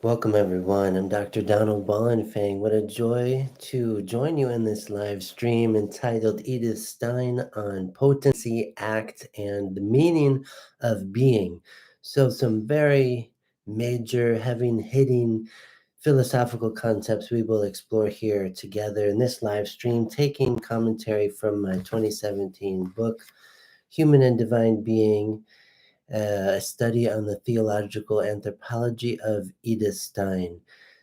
Welcome, everyone. I'm Dr. Donald Wallenfang. What a joy to join you in this live stream entitled Edith Stein on Potency, Act, and the Meaning of Being. So, some very major, hitting philosophical concepts we will explore here together in this live stream, taking commentary from my 2017 book, Human and Divine Being, a study on the theological anthropology of Edith Stein.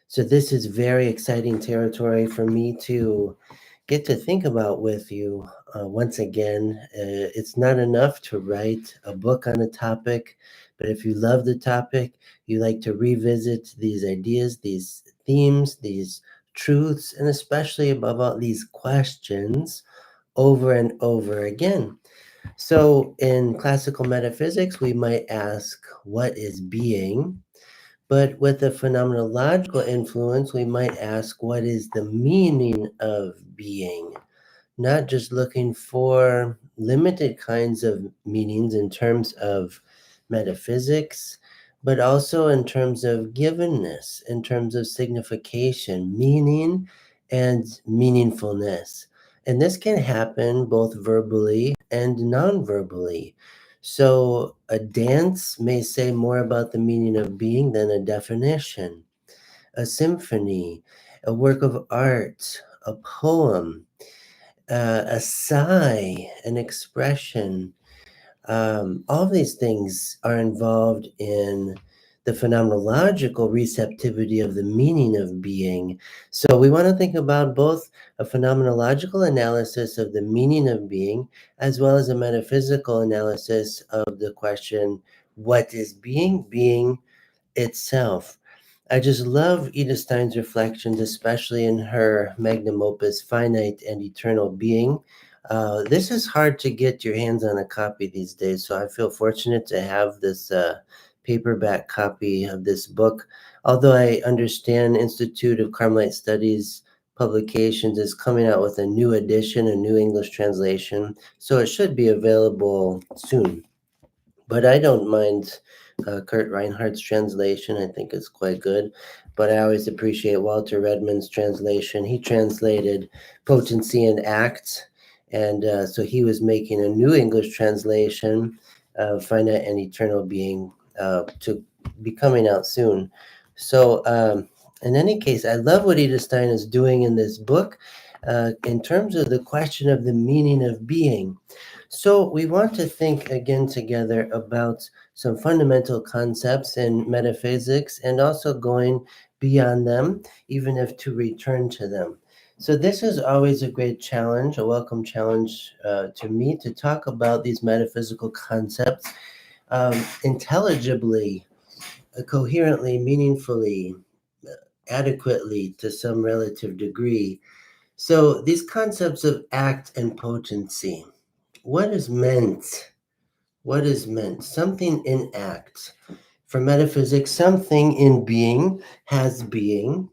So this is very exciting territory for me to get to think about with you once again. It's not enough to write a book on a topic, but if you love the topic, you like to revisit these ideas, these themes, these truths, and especially above all, these questions over and over again. So, in classical metaphysics, we might ask, what is being? But with a phenomenological influence, we might ask, what is the meaning of being? Not just looking for limited kinds of meanings in terms of metaphysics, but also in terms of givenness, in terms of signification, meaning, and meaningfulness. And this can happen both verbally and non verbally. So, a dance may say more about the meaning of being than a definition. A symphony, a work of art, a poem, a sigh, an expression. All these things are involved in the phenomenological receptivity of the meaning of being. So we want to think about both a phenomenological analysis of the meaning of being, as well as a metaphysical analysis of the question, what is being? Being itself. I just love Edith Stein's reflections, especially in her magnum opus, Finite and Eternal Being. This is hard to get your hands on a copy these days, so I feel fortunate to have this paperback copy of this book. Although I understand Institute of Carmelite Studies Publications is coming out with a new edition, a new English translation, so it should be available soon. But I don't mind Kurt Reinhardt's translation. I think it's quite good. But I always appreciate Walter Redmond's translation. He translated Potency and Act. And so he was making a new English translation of Finite and Eternal Being to be coming out soon. So, in any case, I love what Edith Stein is doing in this book in terms of the question of the meaning of being. So, we want to think again together about some fundamental concepts in metaphysics and also going beyond them, even if to return to them. So, this is always a great challenge, a welcome challenge to me to talk about these metaphysical concepts intelligibly, coherently, meaningfully, adequately to some relative degree. So, these concepts of act and potency. What is meant? What is meant? Something in act. For metaphysics, something in being has being.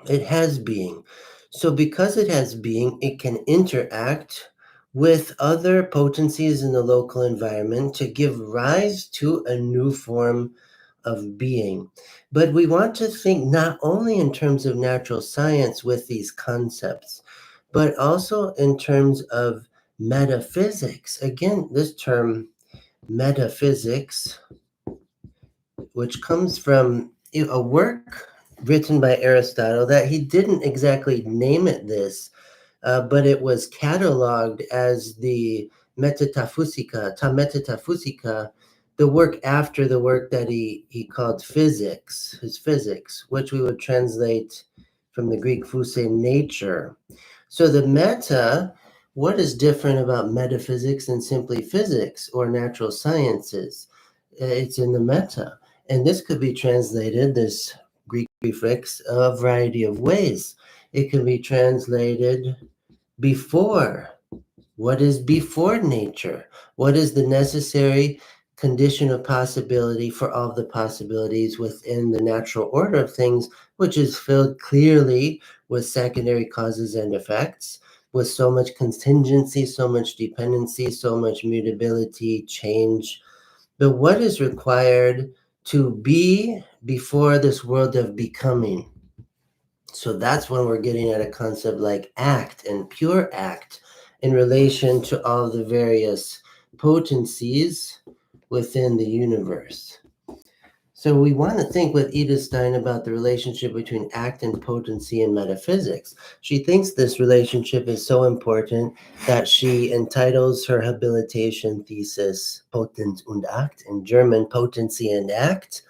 It has being. So, because it has being, it can interact with other potencies in the local environment to give rise to a new form of being. But we want to think not only in terms of natural science with these concepts, but also in terms of metaphysics. Again, this term metaphysics, which comes from a work written by Aristotle that he didn't exactly name it this, but it was cataloged as the metaphysica, the work after the work that he called physics, his physics, which we would translate from the Greek phuse, nature. So the meta, what is different about metaphysics than simply physics or natural sciences? It's in the meta. And this could be translated, this Greek prefix, a variety of ways. It can be translated before. What is before nature? What is the necessary condition of possibility for all the possibilities within the natural order of things, which is filled clearly with secondary causes and effects, with so much contingency, so much dependency, so much mutability, change. But what is required to be before this world of becoming. So that's when we're getting at a concept like act and pure act in relation to all the various potencies within the universe. So we want to think with Edith Stein about the relationship between act and potency in metaphysics. She thinks this relationship is so important that she entitles her habilitation thesis Potenz und Act, in German, Potency and Act.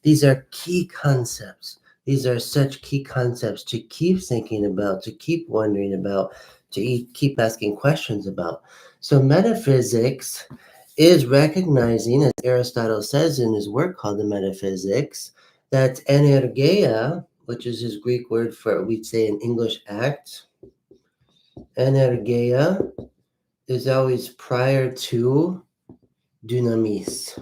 These are key concepts. These are such key concepts to keep thinking about, to keep wondering about, to keep asking questions about. So metaphysics is recognizing, as Aristotle says in his work called the Metaphysics, that energeia, which is his Greek word for, we'd say in English, act, energeia is always prior to dunamis.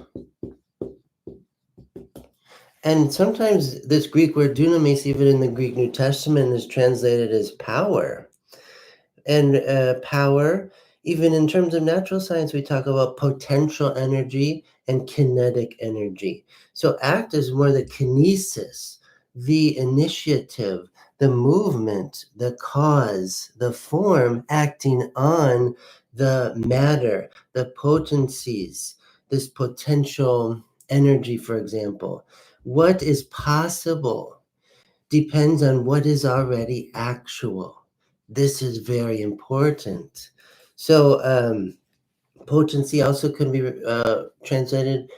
And sometimes this Greek word dunamis, even in the Greek New Testament, is translated as power. And power, even in terms of natural science, we talk about potential energy and kinetic energy. So act is more the kinesis, the initiative, the movement, the cause, the form acting on the matter, the potencies, this potential energy, for example. What is possible depends on what is already actual. This is very important. So potency also can be translated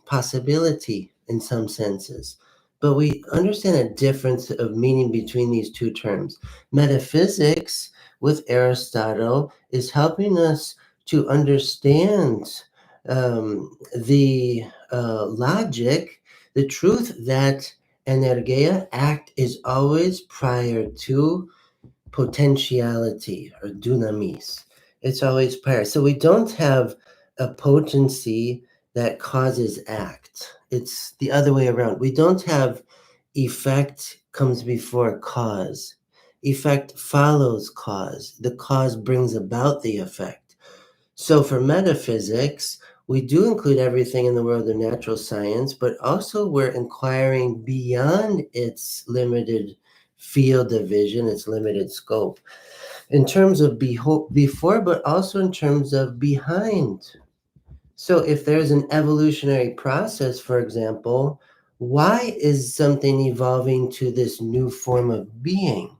possibility in some senses. But we understand a difference of meaning between these two terms. Metaphysics with Aristotle is helping us to understand the logic, the truth that energeia, act, is always prior to potentiality or dunamis. It's always prior. So we don't have a potency that causes act. It's the other way around. We don't have effect comes before cause. Effect follows cause. The cause brings about the effect. So for metaphysics, we do include everything in the world of natural science, but also we're inquiring beyond its limited field of vision, its limited scope, in terms of before, but also in terms of behind. So if there's an evolutionary process, for example, why is something evolving to this new form of being?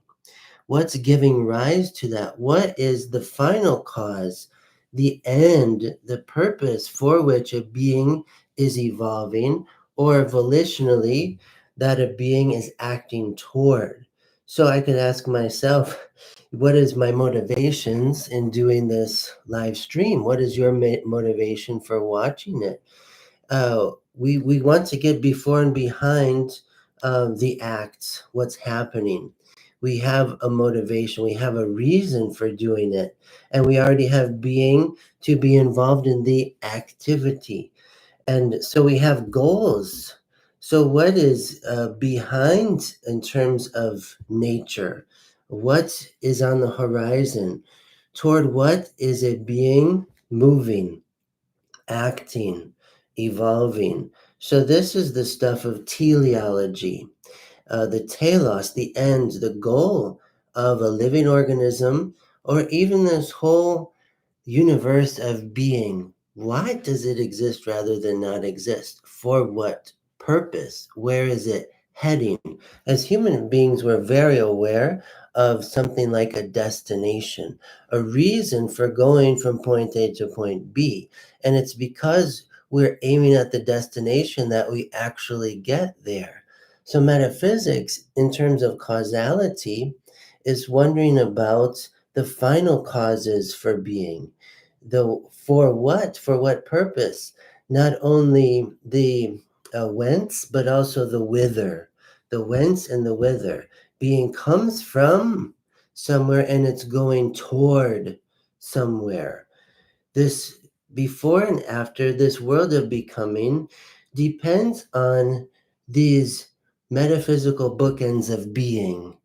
What's giving rise to that? What is the final cause, the end, the purpose for which a being is evolving, or volitionally that a being is acting toward? So I could ask myself, what is my motivations in doing this live stream? What is your motivation for watching it? We want to get before and behind the acts, what's happening. We have a motivation, we have a reason for doing it, and we already have being to be involved in the activity. And so we have goals. So what is behind in terms of nature? What is on the horizon? Toward what is it being moving, acting, evolving? So this is the stuff of teleology, the telos, the end, the goal of a living organism, or even this whole universe of being. Why does it exist rather than not exist? For what purpose? Where is it heading? As human beings, we're very aware of something like a destination, a reason for going from point A to point B. And it's because we're aiming at the destination that we actually get there. So metaphysics, in terms of causality, is wondering about the final causes for being, the for what purpose, not only the whence, but also the whither, the whence and the whither. Being comes from somewhere and it's going toward somewhere. This before and after, this world of becoming depends on these metaphysical bookends of being.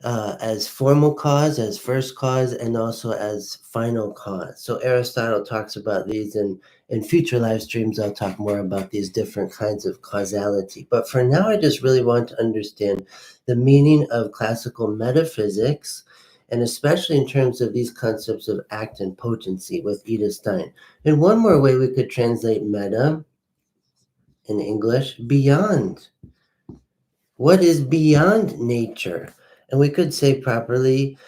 as formal cause, as first cause, and also as final cause. So Aristotle talks about these, and in future live streams, I'll talk more about these different kinds of causality. But for now, I just really want to understand the meaning of classical metaphysics, and especially in terms of these concepts of act and potency with Edith Stein. And one more way we could translate meta in English, beyond. What is beyond nature? And we could say properly,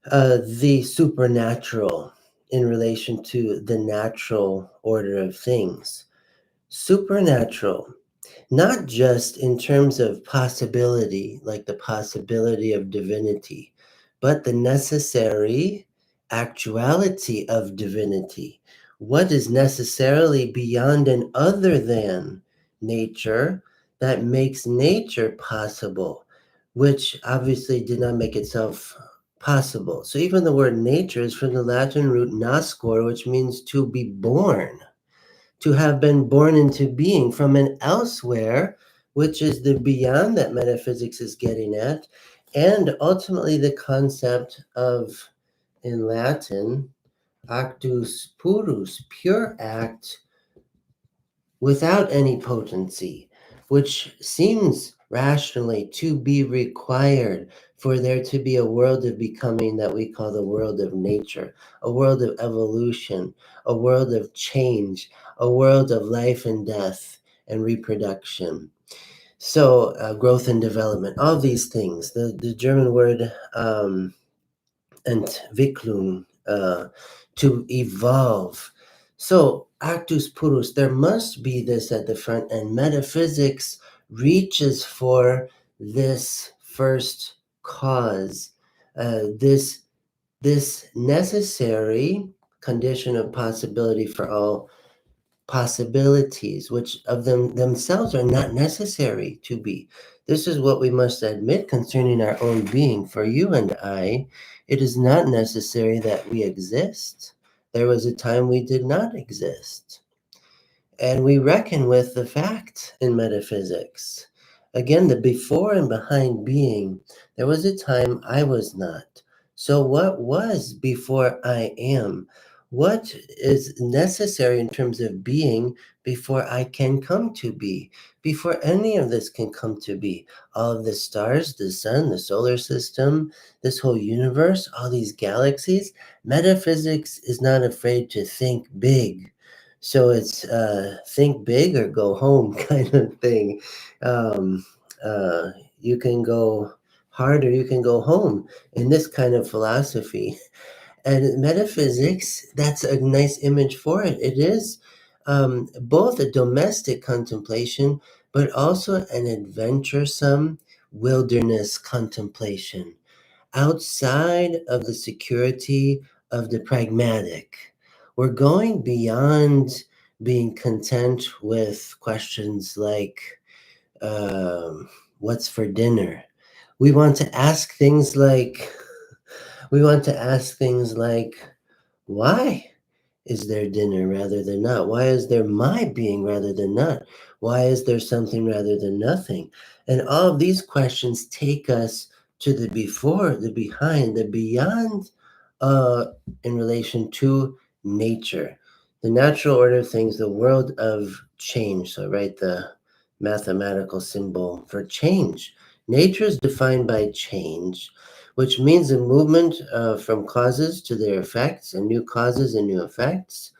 the supernatural in relation to the natural order of things. Supernatural, not just in terms of possibility, like the possibility of divinity, but the necessary actuality of divinity. What is necessarily beyond and other than nature that makes nature possible, which obviously did not make itself possible. So even the word nature is from the Latin root nascor, which means to be born, to have been born into being from an elsewhere, which is the beyond that metaphysics is getting at, and ultimately the concept of, in Latin, actus purus, pure act without any potency, which seems rationally to be required for there to be a world of becoming that we call the world of nature, a world of evolution, a world of change, a world of life and death and reproduction. So, growth and development, all these things. The German word Entwicklung, to evolve. So, actus purus, there must be this at the front, and metaphysics reaches for this first cause, this necessary condition of possibility for all possibilities, which of them themselves are not necessary to be. This is what we must admit concerning our own being. For you and I, it is not necessary that we exist. There was a time we did not exist. And we reckon with the fact in metaphysics. Again, the before and behind being, there was a time I was not. So, what was before I am? What is necessary in terms of being before I can come to be? Before any of this can come to be? All of the stars, the sun, the solar system, this whole universe, all these galaxies, metaphysics is not afraid to think big. So it's think big or go home kind of thing. Um, you can go hard or you can go home in this kind of philosophy. And metaphysics, that's a nice image for it. It is both a domestic contemplation, but also an adventuresome wilderness contemplation outside of the security of the pragmatic. We're going beyond being content with questions like, what's for dinner? We want to ask things like, we want to ask things like, why is there dinner rather than not? Why is there my being rather than not? Why is there something rather than nothing? And all of these questions take us to the before, the behind, the beyond, uh, in relation to nature, the natural order of things, the world of change. So, write the mathematical symbol for change. Nature is defined by change, which means a movement from causes to their effects, and new causes and new effects.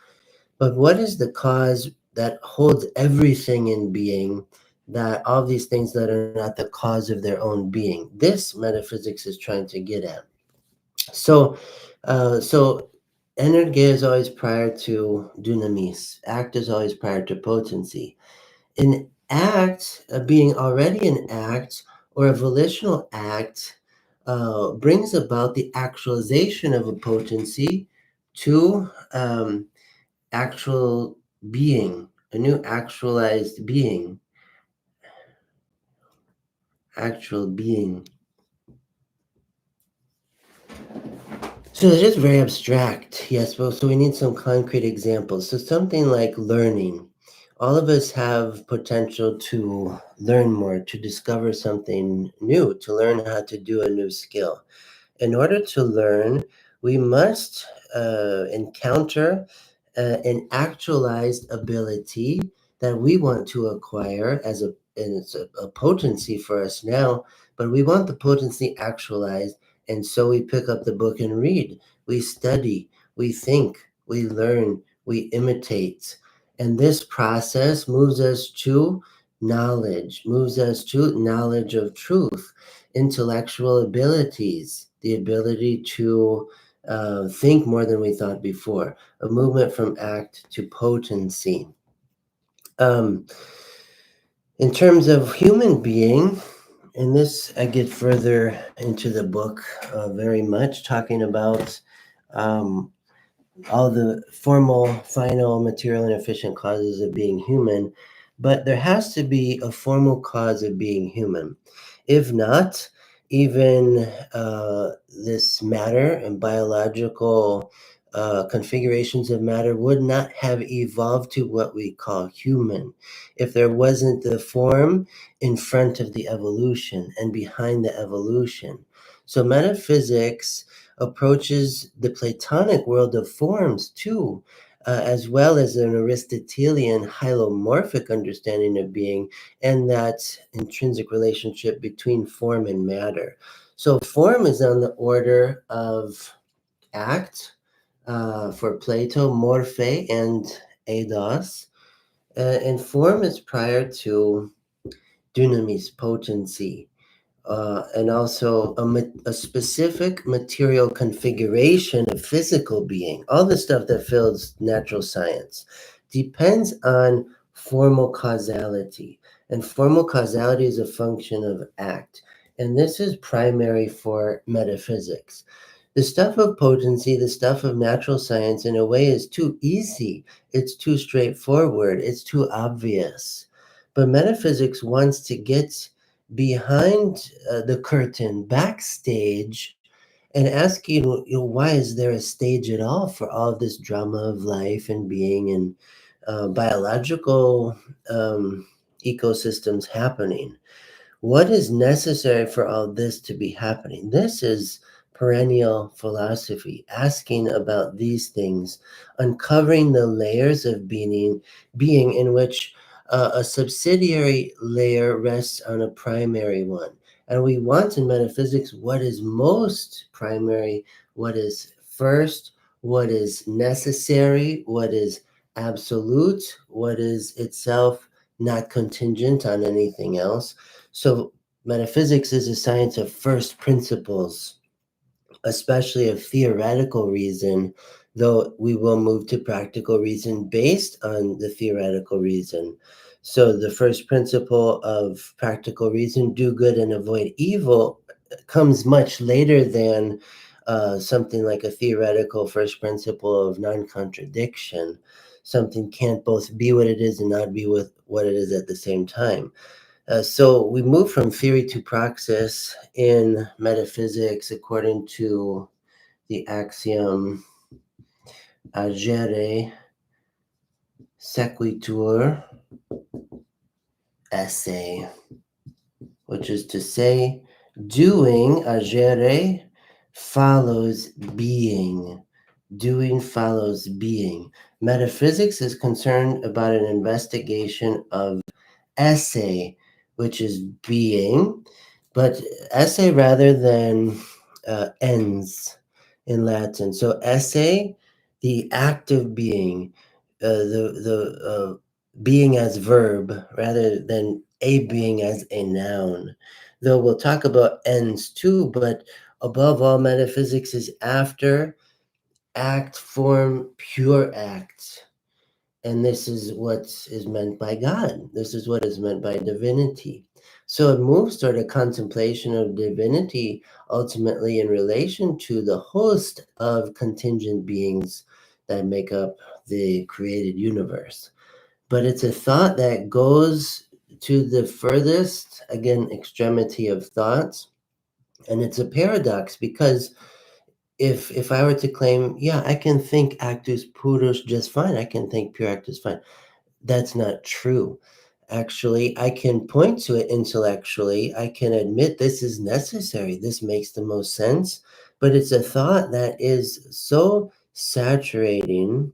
But what is the cause that holds everything in being, that all these things that are not the cause of their own being? This metaphysics is trying to get at. So energia is always prior to dunamis. Act is always prior to potency. An act, being already an act or a volitional act, brings about the actualization of a potency to actual being, a new actualized being, actual being. So it's just very abstract, yes. Well, so we need some concrete examples. So something like learning. all of us have potential to learn more, to discover something new, to learn how to do a new skill. In order to learn, we must encounter an actualized ability that we want to acquire and it's a potency for us now, but we want the potency actualized. And so we pick up the book and read. We study, we think, we learn, we imitate. And this process moves us to knowledge of truth, intellectual abilities, the ability to think more than we thought before, a movement from act to potency. Um, in terms of human being, and this I get further into the book very much, talking about all the formal, final, material, and efficient causes of being human, but there has to be a formal cause of being human. If not, even this matter and biological configurations of matter would not have evolved to what we call human if there wasn't the form in front of the evolution and behind the evolution. So metaphysics approaches the Platonic world of forms too, as well as an Aristotelian hylomorphic understanding of being and that intrinsic relationship between form and matter. So form is on the order of act for Plato, morphe and eidos, and form is prior to dunamis, potency, and also a specific material configuration of physical being. All the stuff that fills natural science depends on formal causality. And formal causality is a function of act. And this is primary for metaphysics. The stuff of potency, the stuff of natural science, in a way, is too easy. It's too straightforward. It's too obvious. But metaphysics wants to get behind the curtain, backstage, and ask why is there a stage at all for all of this drama of life and being and biological ecosystems happening? What is necessary for all this to be happening? This is perennial philosophy, asking about these things, uncovering the layers of being in which a subsidiary layer rests on a primary one. And we want in metaphysics what is most primary, what is first, what is necessary, what is absolute, what is itself not contingent on anything else. So metaphysics is a science of first principles, especially of theoretical reason, though we will move to practical reason based on the theoretical reason. So the first principle of practical reason, do good and avoid evil, comes much later than something like a theoretical first principle of non-contradiction. Something can't both be what it is and not be with what it is at the same time. So we move from theory to praxis in metaphysics according to the axiom agere sequitur esse, which is to say, doing agere follows being. Doing follows being. Metaphysics is concerned about an investigation of esse, which is being, but esse rather than ens in Latin. So esse, the act of being, the being as verb rather than a being as a noun. Though we'll talk about ens too, but above all, metaphysics is after act, form, pure act. And this is what is meant by God. This is what is meant by divinity. So it moves toward a contemplation of divinity, ultimately in relation to the host of contingent beings that make up the created universe. But it's a thought that goes to the furthest, again, extremity of thoughts. And it's a paradox because if I were to claim, yeah, I can think actus purus just fine, I can think pure actus fine, that's not true. Actually, I can point to it intellectually. I can admit this is necessary. This makes the most sense. But it's a thought that is so saturating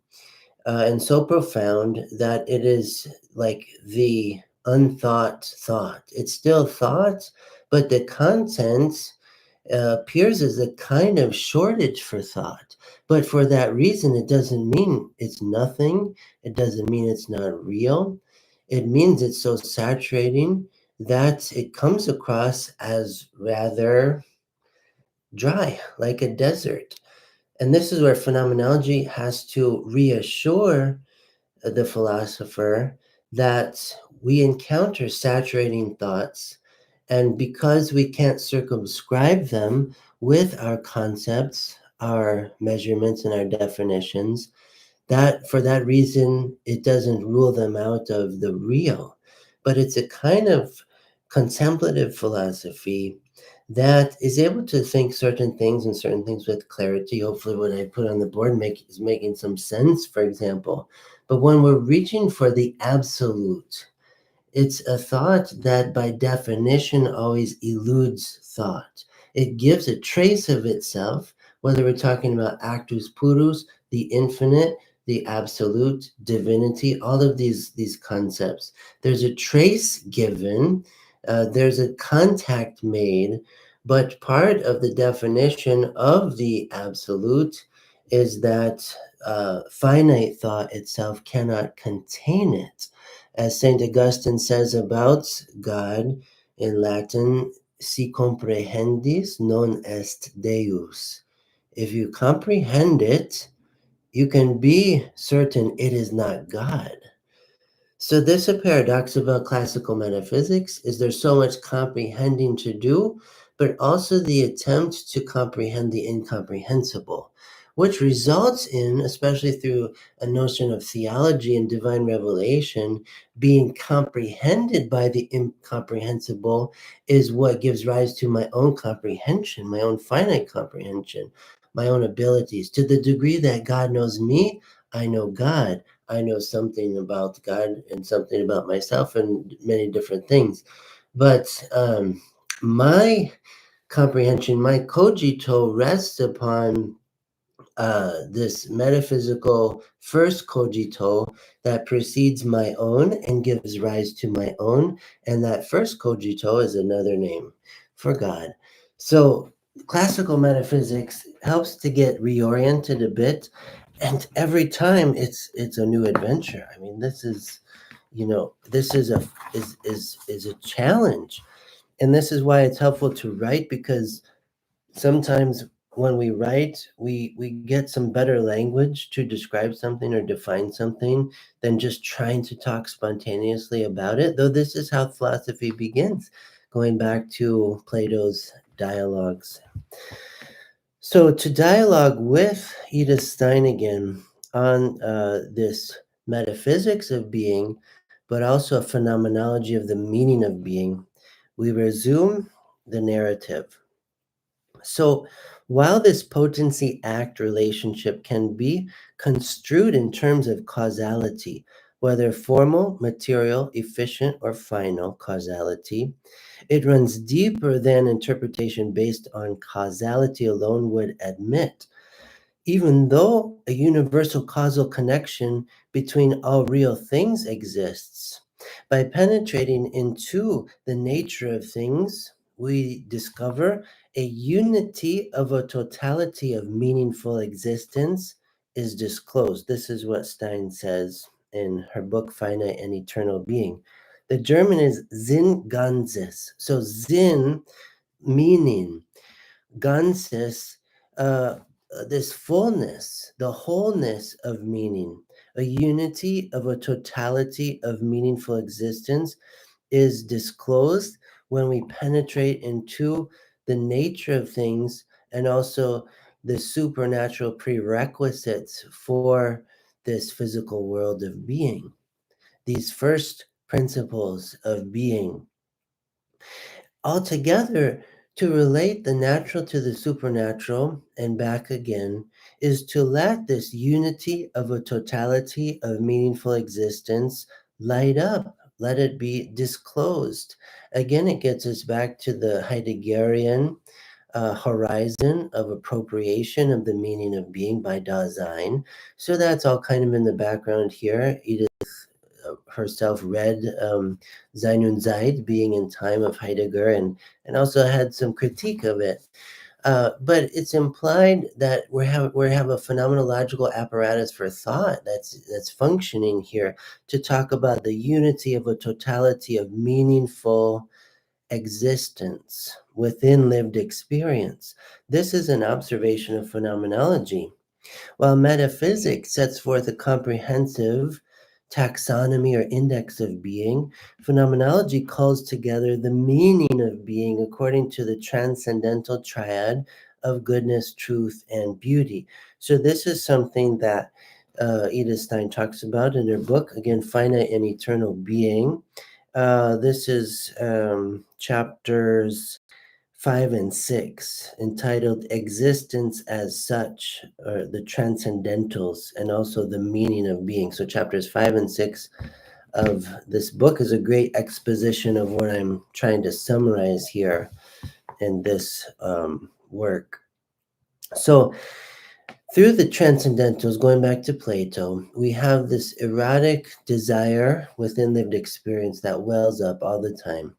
and so profound that it is like the unthought thought. It's still thought, but the content appears as a kind of shortage for thought. But for that reason, it doesn't mean it's nothing. It doesn't mean it's not real. It means it's so saturating that it comes across as rather dry, like a desert. And this is where phenomenology has to reassure the philosopher that we encounter saturating thoughts, and because we can't circumscribe them with our concepts, our measurements, and our definitions, that for that reason it doesn't rule them out of the real. But it's a kind of contemplative philosophy that is able to think certain things and certain things with clarity. Hopefully what I put on the board is making some sense, for example. But when we're reaching for the absolute, it's a thought that by definition always eludes thought. It gives a trace of itself, whether we're talking about actus purus, the infinite, the absolute, divinity, all of these concepts. There's a trace given, there's a contact made, but part of the definition of the absolute is that finite thought itself cannot contain it. As St. Augustine says about God in Latin, si comprehendis non est Deus. If you comprehend it, you can be certain it is not God. So this a paradox about classical metaphysics is there's so much comprehending to do, but also the attempt to comprehend the incomprehensible, which results in, especially through a notion of theology and divine revelation, being comprehended by the incomprehensible is what gives rise to my own comprehension, my own finite comprehension, my own abilities. To the degree that God knows me, I know God. I know something about God and something about myself and many different things. But my comprehension, my cogito rests upon this metaphysical first cogito that precedes my own and gives rise to my own. And that first cogito is another name for God. So classical metaphysics helps to get reoriented a bit, and every time it's a new adventure. I mean, this is, this is a challenge, and this is why it's helpful to write, because sometimes when we write, we get some better language to describe something or define something than just trying to talk spontaneously about it, though this is how philosophy begins, going back to Plato's dialogues. So to dialogue with Edith Stein again on this metaphysics of being, but also a phenomenology of the meaning of being, we resume the narrative. So while this potency act relationship can be construed in terms of causality, whether formal, material, efficient, or final causality, it runs deeper than interpretation based on causality alone would admit. Even though a universal causal connection between all real things exists, by penetrating into the nature of things, we discover a unity of a totality of meaningful existence is disclosed. This is what Stein says in her book, Finite and Eternal Being. The German is Sinn Ganzes. So Sinn, meaning, Ganzes, this fullness, the wholeness of meaning, a unity of a totality of meaningful existence is disclosed when we penetrate into the nature of things and also the supernatural prerequisites for this physical world of being. These first principles of being. Altogether, to relate the natural to the supernatural and back again is to let this unity of a totality of meaningful existence light up, let it be disclosed. Again, it gets us back to the Heideggerian horizon of appropriation of the meaning of being by Dasein. So that's all kind of in the background here. Edith herself read Sein und Zeit, Being in Time of Heidegger, and also had some critique of it. But it's implied that we have a phenomenological apparatus for thought that's functioning here to talk about the unity of a totality of meaningful existence within lived experience. This is an observation of phenomenology. While metaphysics sets forth a comprehensive taxonomy or index of being, phenomenology calls together the meaning of being according to the transcendental triad of goodness, truth, and beauty. So this is something that Edith Stein talks about in her book, again, Finite and Eternal Being. This is chapters 5 and 6, entitled Existence as Such, or the Transcendentals, and also the Meaning of Being. So chapters 5 and 6 of this book is a great exposition of what I'm trying to summarize here in this work. So through the transcendentals, going back to Plato, we have this erotic desire within lived experience that wells up all the time.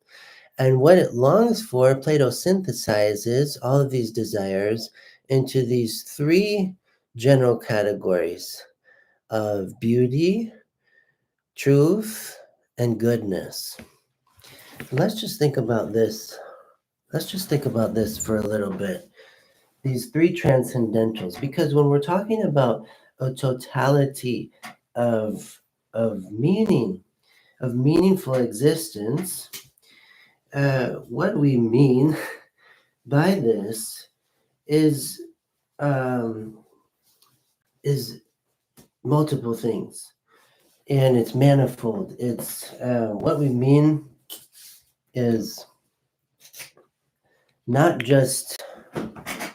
And what it longs for, Plato synthesizes all of these desires into these three general categories of beauty, truth, and goodness. Let's just think about this. Let's just think about this for a little bit. These three transcendentals, because when we're talking about a totality of meaning, of meaningful existence, what we mean by this is multiple things, and it's manifold. It's what we mean is not just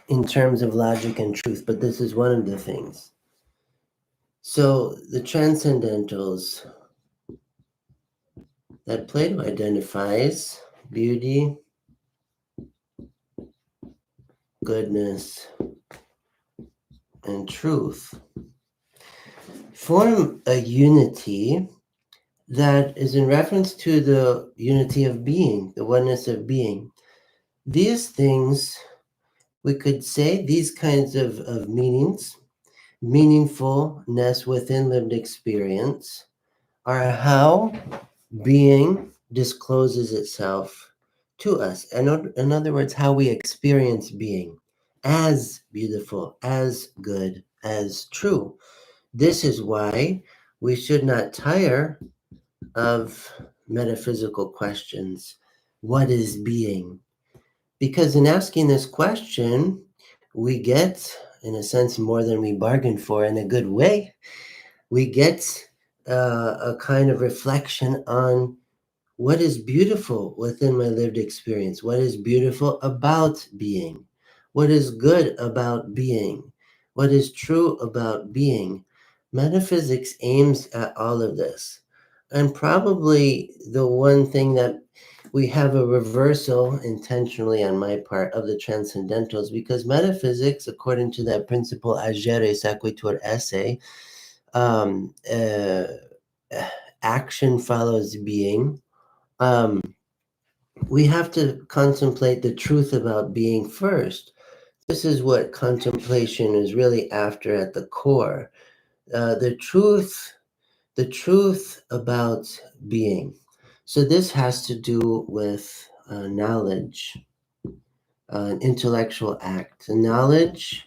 in terms of logic and truth, but this is one of the things. So the transcendentals that Plato identifies, beauty, goodness, and truth, form a unity that is in reference to the unity of being, the oneness of being. These things, we could say, these kinds of meanings, meaningfulness within lived experience, are how being discloses itself to us. In other words, how we experience being as beautiful, as good, as true. This is why we should not tire of metaphysical questions. What is being? Because in asking this question, we get, in a sense, more than we bargained for in a good way. We get a kind of reflection on what is beautiful within my lived experience, what is beautiful about being, what is good about being, what is true about being. Metaphysics aims at all of this. And probably the one thing that we have a reversal intentionally on my part of the transcendentals, because metaphysics, according to that principle agere sequitur esse, action follows being. We have to contemplate the truth about being first. This is what contemplation is really after at the core. The truth about being. So this has to do with knowledge, an intellectual act, a knowledge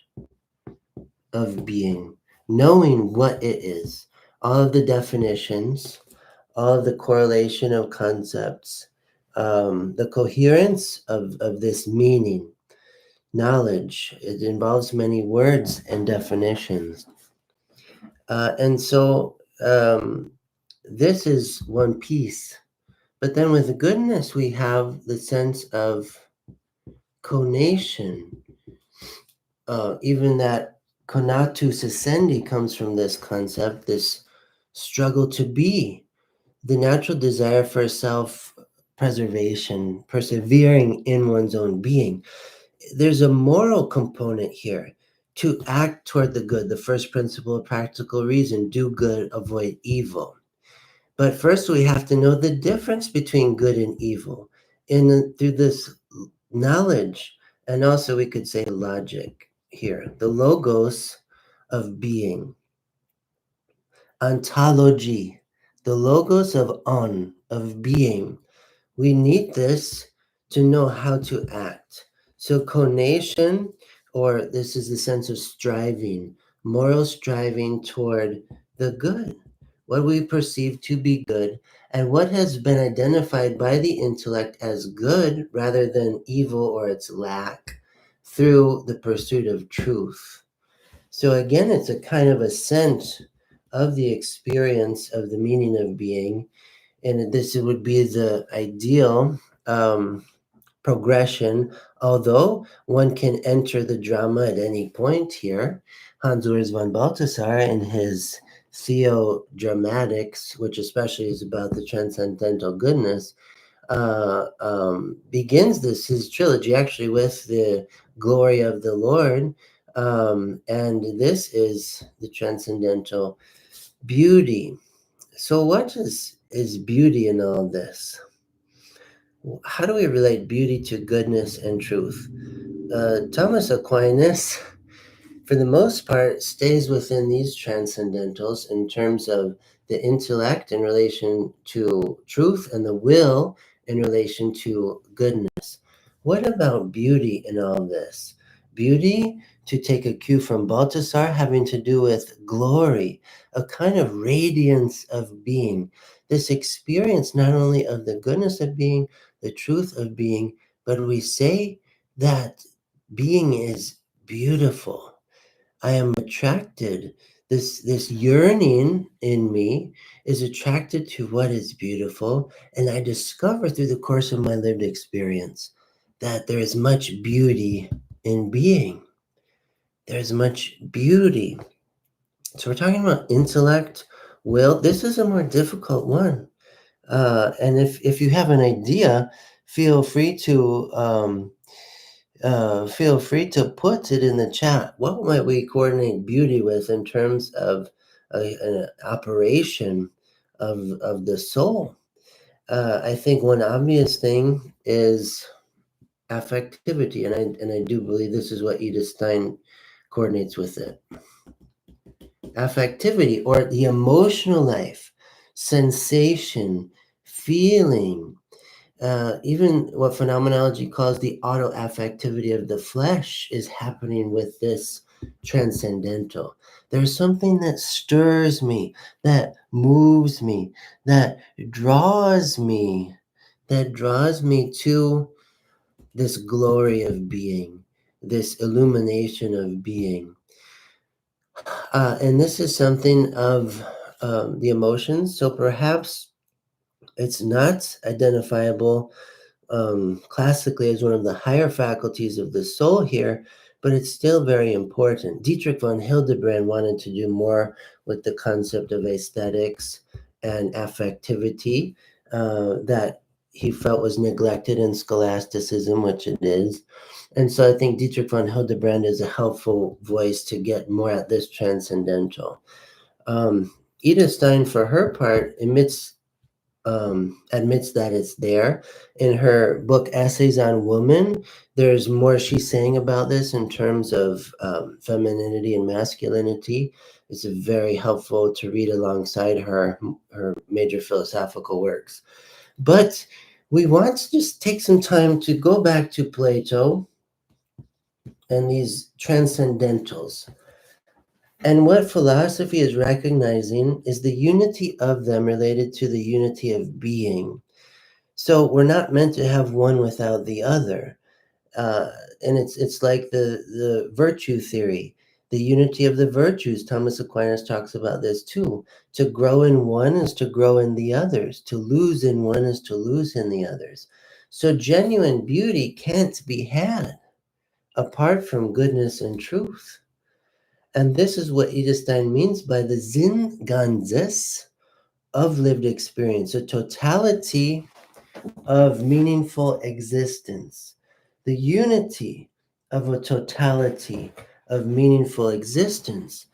of being, knowing what it is, all of the definitions, all of the correlation of concepts, the coherence of this meaning. Knowledge, it involves many words and definitions. And so this is one piece. But then with goodness, we have the sense of conation. Even that conatus essendi comes from this concept, this struggle to be, the natural desire for self-preservation, persevering in one's own being. There's a moral component here to act toward the good, the first principle of practical reason, do good, avoid evil. But first, we have to know the difference between good and evil. And through this knowledge, and also we could say logic here, the logos of being, ontology, the logos of being. We need this to know how to act. So, conation, or this is the sense of striving, moral striving toward the good, what we perceive to be good, and what has been identified by the intellect as good rather than evil or its lack through the pursuit of truth. So, again, it's a kind of ascent of the experience of the meaning of being, and this would be the ideal progression, although one can enter the drama at any point here. Hans Urs von Balthasar, in his Theodramatics, which especially is about the transcendental goodness, begins his trilogy actually with the glory of the Lord, and this is the transcendental beauty. So, what is beauty in all this? How do we relate beauty to goodness and truth? Thomas Aquinas, for the most part, stays within these transcendentals in terms of the intellect in relation to truth and the will in relation to goodness. What about beauty in all this? Beauty, to take a cue from Balthasar, having to do with glory, a kind of radiance of being. This experience not only of the goodness of being, the truth of being, but we say that being is beautiful. I am attracted. This yearning in me is attracted to what is beautiful, and I discover through the course of my lived experience that there is much beauty in being. There's much beauty. So we're talking about intellect, will. This is a more difficult one. And if you have an idea, feel free to put it in the chat. What might we coordinate beauty with in terms of an operation of the soul? I think one obvious thing is affectivity, and I do believe this is what Edith Stein coordinates with it. Affectivity, or the emotional life, sensation, feeling, even what phenomenology calls the auto-affectivity of the flesh is happening with this transcendental. There's something that stirs me, that moves me, that draws me, to this glory of being, this illumination of being. And this is something of the emotions. So perhaps it's not identifiable classically as one of the higher faculties of the soul here, but it's still very important. Dietrich von Hildebrand wanted to do more with the concept of aesthetics and affectivity that he felt was neglected in scholasticism, which it is. And so I think Dietrich von Hildebrand is a helpful voice to get more at this transcendental. Edith Stein, for her part, admits that it's there. In her book Essays on Woman, there's more she's saying about this in terms of femininity and masculinity. It's very helpful to read alongside her major philosophical works. But we want to just take some time to go back to Plato and these transcendentals. And what philosophy is recognizing is the unity of them related to the unity of being. So we're not meant to have one without the other. And it's like the virtue theory, the unity of the virtues. Thomas Aquinas talks about this too. To grow in one is to grow in the others. To lose in one is to lose in the others. So genuine beauty can't be had apart from goodness and truth. And this is what Edith Stein means by the Sinn Ganzes, of lived experience, a totality of meaningful existence, the unity of a totality of meaningful existence,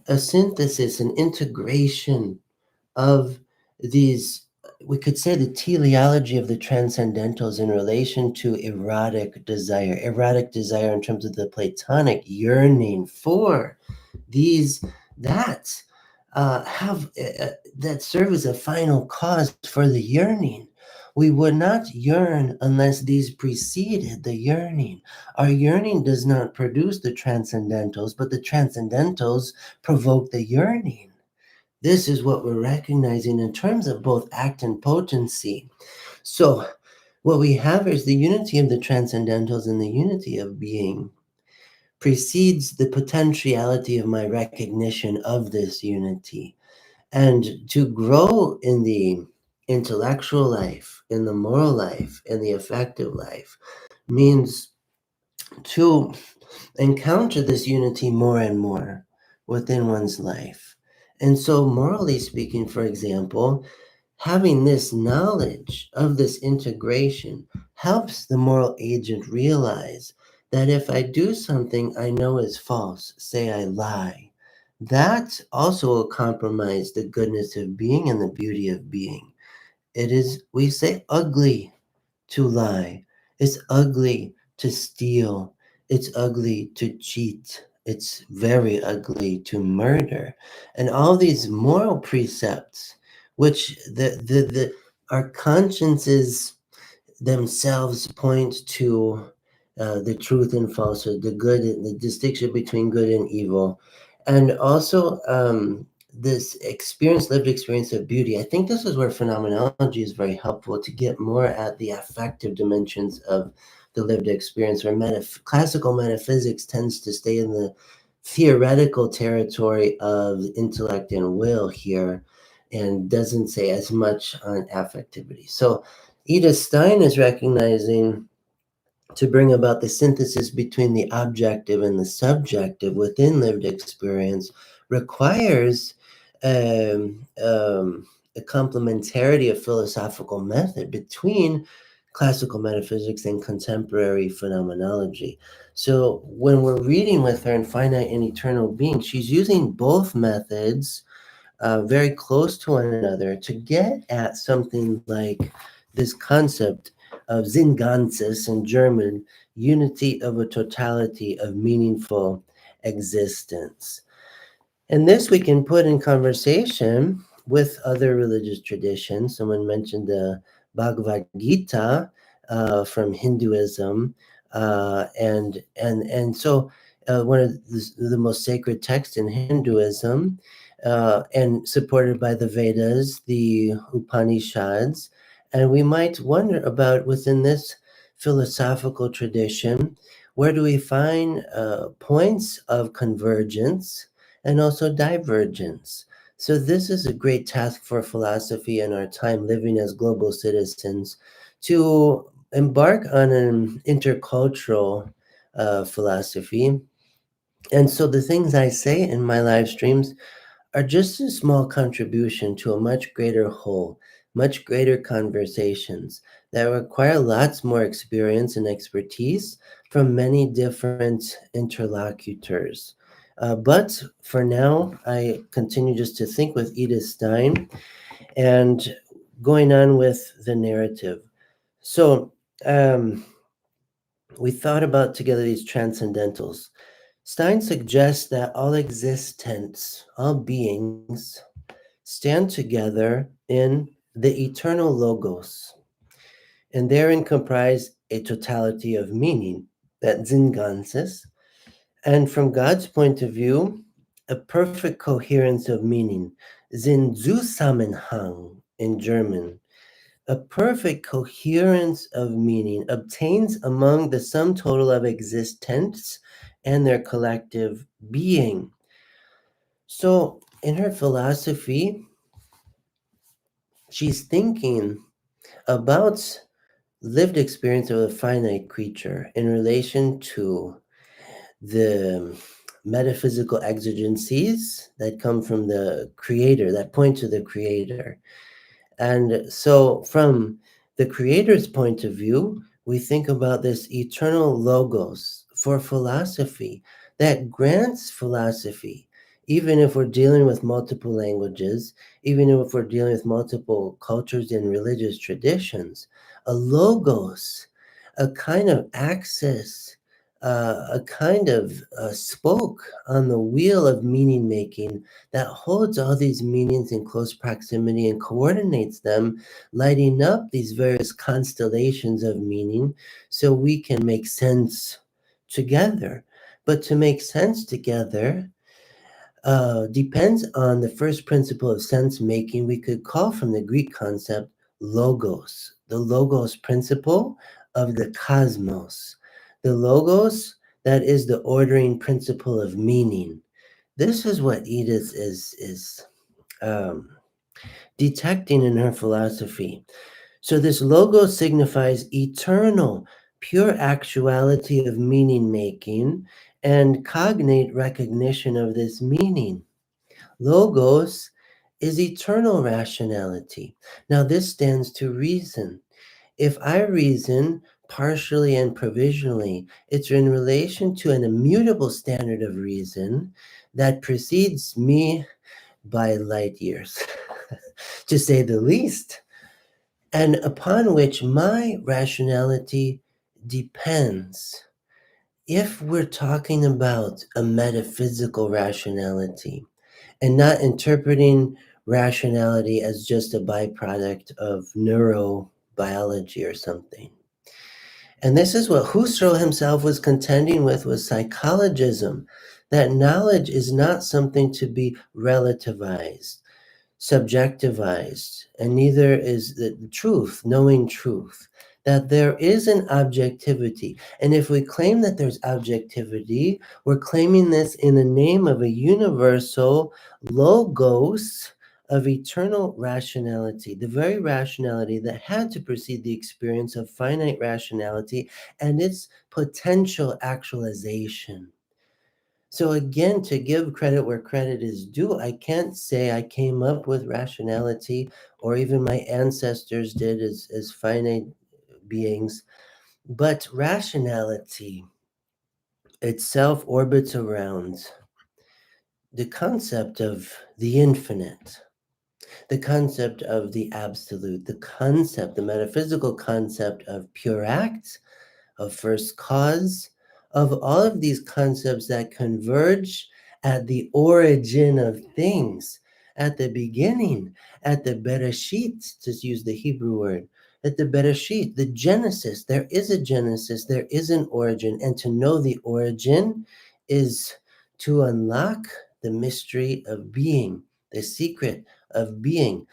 a synthesis, an integration of these, we could say the teleology of the transcendentals in relation to erotic desire in terms of the Platonic yearning for these that have that serve as a final cause for the yearning. We would not yearn unless these preceded the yearning. Our yearning does not produce the transcendentals, but the transcendentals provoke the yearning. This is what we're recognizing in terms of both act and potency. So, what we have is the unity of the transcendentals and the unity of being precedes the potentiality of my recognition of this unity. And to grow in the intellectual life, in the moral life, in the affective life means to encounter this unity more and more within one's life. And so, morally speaking, for example, having this knowledge of this integration helps the moral agent realize that if I do something I know is false, say I lie, that also will compromise the goodness of being and the beauty of being. It is, we say, ugly to lie. It's ugly to steal. It's ugly to cheat. It's very ugly to murder. And all these moral precepts, which our consciences themselves point to the truth and falsehood, the good, the distinction between good and evil, and also this experience, lived experience of beauty. I think this is where phenomenology is very helpful to get more at the affective dimensions of the lived experience, where classical metaphysics tends to stay in the theoretical territory of intellect and will here and doesn't say as much on affectivity. So Edith Stein is recognizing to bring about the synthesis between the objective and the subjective within lived experience requires a complementarity of philosophical method between classical metaphysics and contemporary phenomenology. So when we're reading with her in Finite and Eternal Being, she's using both methods very close to one another to get at something like this concept of Sinn Ganzes in German, unity of a totality of meaningful existence. And this we can put in conversation with other religious traditions. Someone mentioned the Bhagavad Gita from Hinduism, and so one of the most sacred texts in Hinduism, and supported by the Vedas, the Upanishads. And we might wonder about within this philosophical tradition, where do we find points of convergence and also divergence? So this is a great task for philosophy in our time, living as global citizens, to embark on an intercultural philosophy. And so the things I say in my live streams are just a small contribution to a much greater whole, much greater conversations that require lots more experience and expertise from many different interlocutors. But for now, I continue just to think with Edith Stein and going on with the narrative. So we thought about together these transcendentals. Stein suggests that all existence, all beings, stand together in the eternal logos, and therein comprise a totality of meaning, that Sinn Ganzes, and from God's point of view, a perfect coherence of meaning, Sinn Zusammenhang in German. A perfect coherence of meaning obtains among the sum total of existence and their collective being. So, in her philosophy, she's thinking about lived experience of a finite creature in relation to the metaphysical exigencies that come from the creator, that point to the creator. And so, from the creator's point of view, we think about this eternal logos for philosophy that grants philosophy, even if we're dealing with multiple languages, even if we're dealing with multiple cultures and religious traditions. A logos, a kind of access, a kind of spoke on the wheel of meaning making that holds all these meanings in close proximity and coordinates them, lighting up these various constellations of meaning so we can make sense together. But to make sense together depends on the first principle of sense making we could call from the Greek concept logos, the logos principle of the cosmos, the logos that is the ordering principle of meaning. This is what Edith is um, detecting in her philosophy. So this logo signifies eternal, pure actuality of meaning making and cognate recognition of this meaning. Logos is eternal rationality. Now, this stands to reason. If I reason partially and provisionally, it's in relation to an immutable standard of reason that precedes me by light years, to say the least, and upon which my rationality depends. If we're talking about a metaphysical rationality and not interpreting rationality as just a byproduct of neurobiology or something. And this is what Husserl himself was contending with psychologism, that knowledge is not something to be relativized, subjectivized, and neither is the truth, knowing truth, that there is an objectivity. And if we claim that there's objectivity, we're claiming this in the name of a universal logos of eternal rationality, the very rationality that had to precede the experience of finite rationality and its potential actualization. So again, to give credit where credit is due, I can't say I came up with rationality or even my ancestors did as finite beings, but rationality itself orbits around the concept of the infinite, the concept of the absolute, the concept, the metaphysical concept of pure act, of first cause, of all of these concepts that converge at the origin of things, at the beginning, at the Bereshit, to use the Hebrew word, at the Bereshit, the Genesis. There is a Genesis, there is an origin, and to know the origin is to unlock the mystery of being, the secret of being,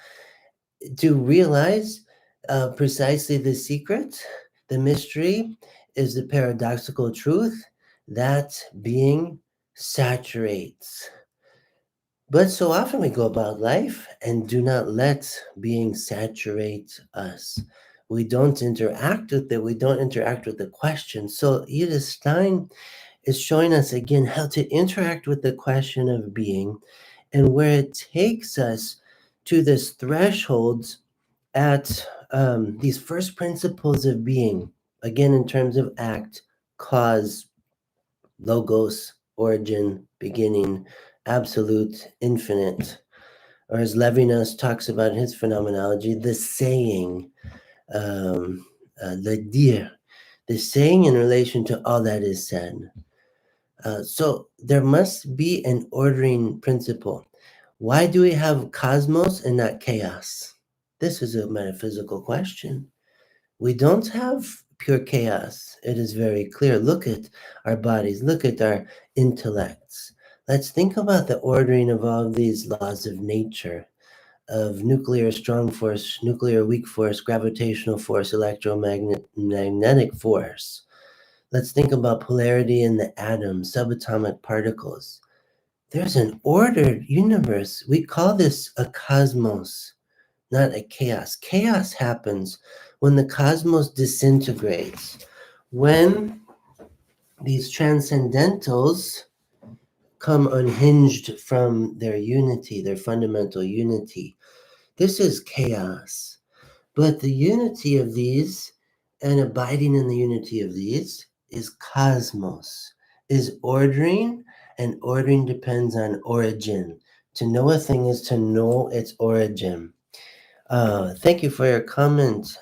to realize precisely the secret, the mystery, is the paradoxical truth that being saturates. But so often we go about life and do not let being saturate us. We don't interact with it. We don't interact with the question. So Edith Stein is showing us again how to interact with the question of being and where it takes us to this thresholds at these first principles of being, again, in terms of act, cause, logos, origin, beginning, absolute, infinite, or as Levinas talks about in his phenomenology, the saying, le dire, the saying in relation to all that is said. So there must be an ordering principle. Why do we have cosmos and not chaos? This is a metaphysical question. We don't have pure chaos. It is very clear. Look at our bodies. Look at our intellects. Let's think about the ordering of all of these laws of nature, of nuclear strong force, nuclear weak force, gravitational force, electromagnetic force. Let's think about polarity in the atom, subatomic particles. There's an ordered universe. We call this a cosmos, not a chaos. Chaos happens when the cosmos disintegrates, when these transcendentals come unhinged from their unity, their fundamental unity. This is chaos. But the unity of these and abiding in the unity of these is cosmos, is ordering, and ordering depends on origin. To know a thing is to know its origin. Thank you for your comment,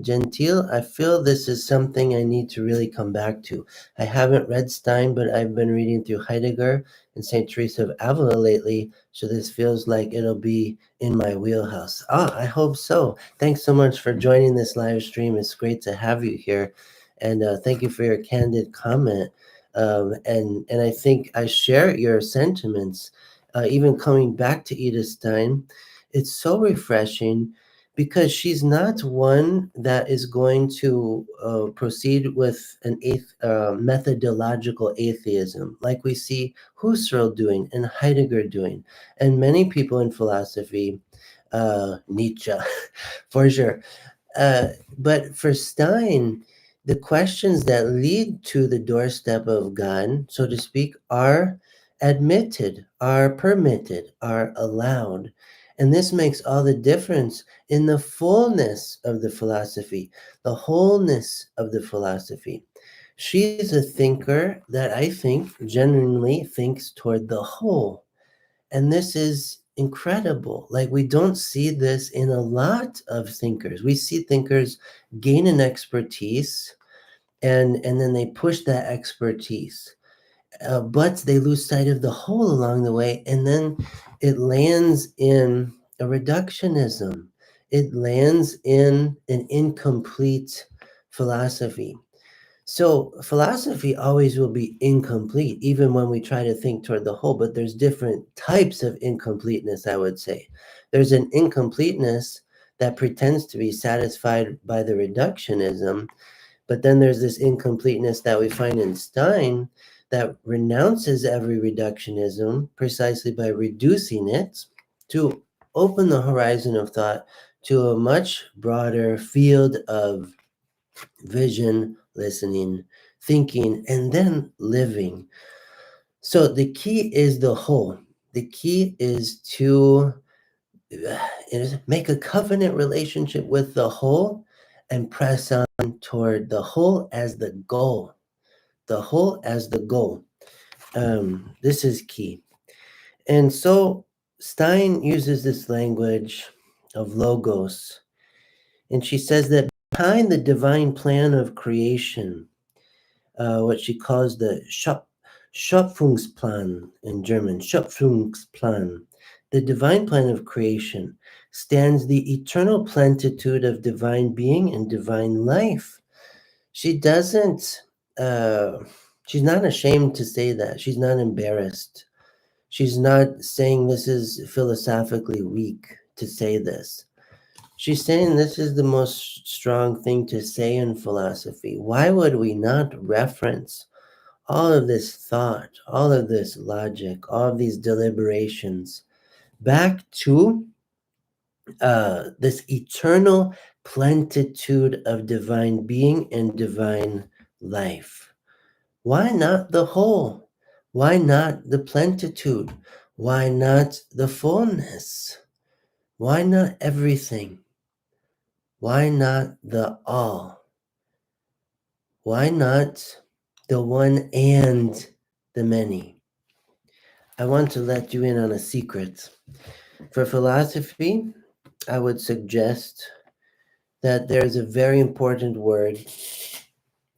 Gentile. I feel this is something I need to really come back to. I haven't read Stein, but I've been reading through Heidegger and St. Teresa of Avila lately, so this feels like it'll be in my wheelhouse. I hope so. Thanks so much for joining this live stream. It's great to have you here, and thank you for your candid comment. And I think I share your sentiments. Even coming back to Edith Stein, it's so refreshing because she's not one that is going to proceed with an methodological atheism like we see Husserl doing and Heidegger doing, and many people in philosophy, Nietzsche, for sure. But for Stein, the questions that lead to the doorstep of God, so to speak, are admitted, are permitted, are allowed. And this makes all the difference in the fullness of the philosophy, the wholeness of the philosophy. She's a thinker that I think genuinely thinks toward the whole. And this is incredible. Like, we don't see this in a lot of thinkers. We see thinkers gain an expertise and then they push that expertise. But they lose sight of the whole along the way, and then it lands in a reductionism. It lands in an incomplete philosophy. So philosophy always will be incomplete, even when we try to think toward the whole, but there's different types of incompleteness, I would say. There's an incompleteness that pretends to be satisfied by the reductionism, but then there's this incompleteness that we find in Stein that renounces every reductionism precisely by reducing it to open the horizon of thought to a much broader field of vision, listening, thinking, and then living. So the key is the whole. The key is to make a covenant relationship with the whole and press on toward the whole as the goal. The whole as the goal. This is key. And so Stein uses this language of logos, and she says that behind the divine plan of creation, what she calls the Schöpfungsplan in German, Schöpfungsplan, the divine plan of creation, stands the eternal plenitude of divine being and divine life. She doesn't, she's not ashamed to say that. She's not embarrassed. She's not saying this is philosophically weak to say this. She's saying this is the most strong thing to say in philosophy. Why would we not reference all of this thought, all of this logic, all of these deliberations back to this eternal plenitude of divine being and divine life? Why not the whole? Why not the plenitude? Why not the fullness? Why not everything? Why not the all? Why not the one and the many? I want to let you in on a secret. For philosophy, I would suggest that there's a very important word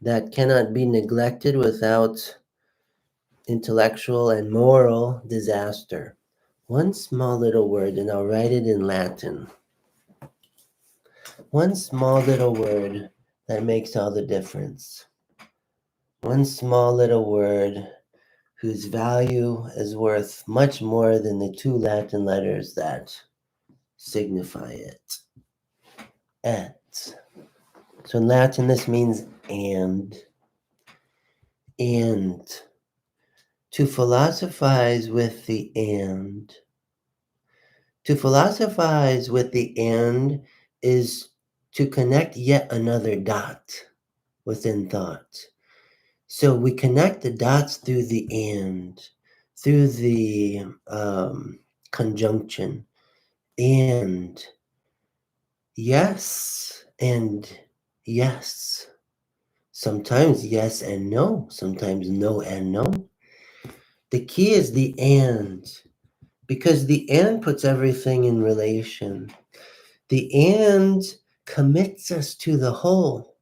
that cannot be neglected without intellectual and moral disaster. One small little word, and I'll write it in Latin. One small little word that makes all the difference. One small little word whose value is worth much more than the two Latin letters that signify it. Et. So in Latin, this means and. And. To philosophize with the and. To philosophize with the and is to connect yet another dot within thought. So we connect the dots through the and, through the conjunction and yes and yes. Sometimes yes and no, sometimes no and no. The key is the and, because the and puts everything in relation. The and commits us to the whole,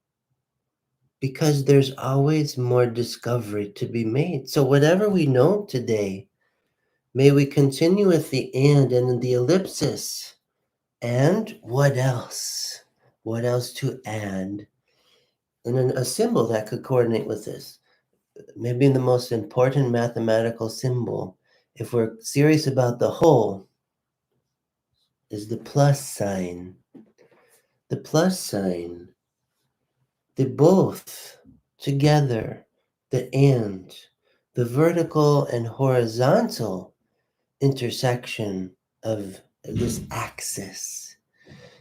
because there's always more discovery to be made. So whatever we know today, may we continue with the and in the ellipsis. And what else? What else to add? And then a symbol that could coordinate with this. Maybe the most important mathematical symbol, if we're serious about the whole, is the plus sign. The plus sign, the both together, the and, the vertical and horizontal intersection of this axis.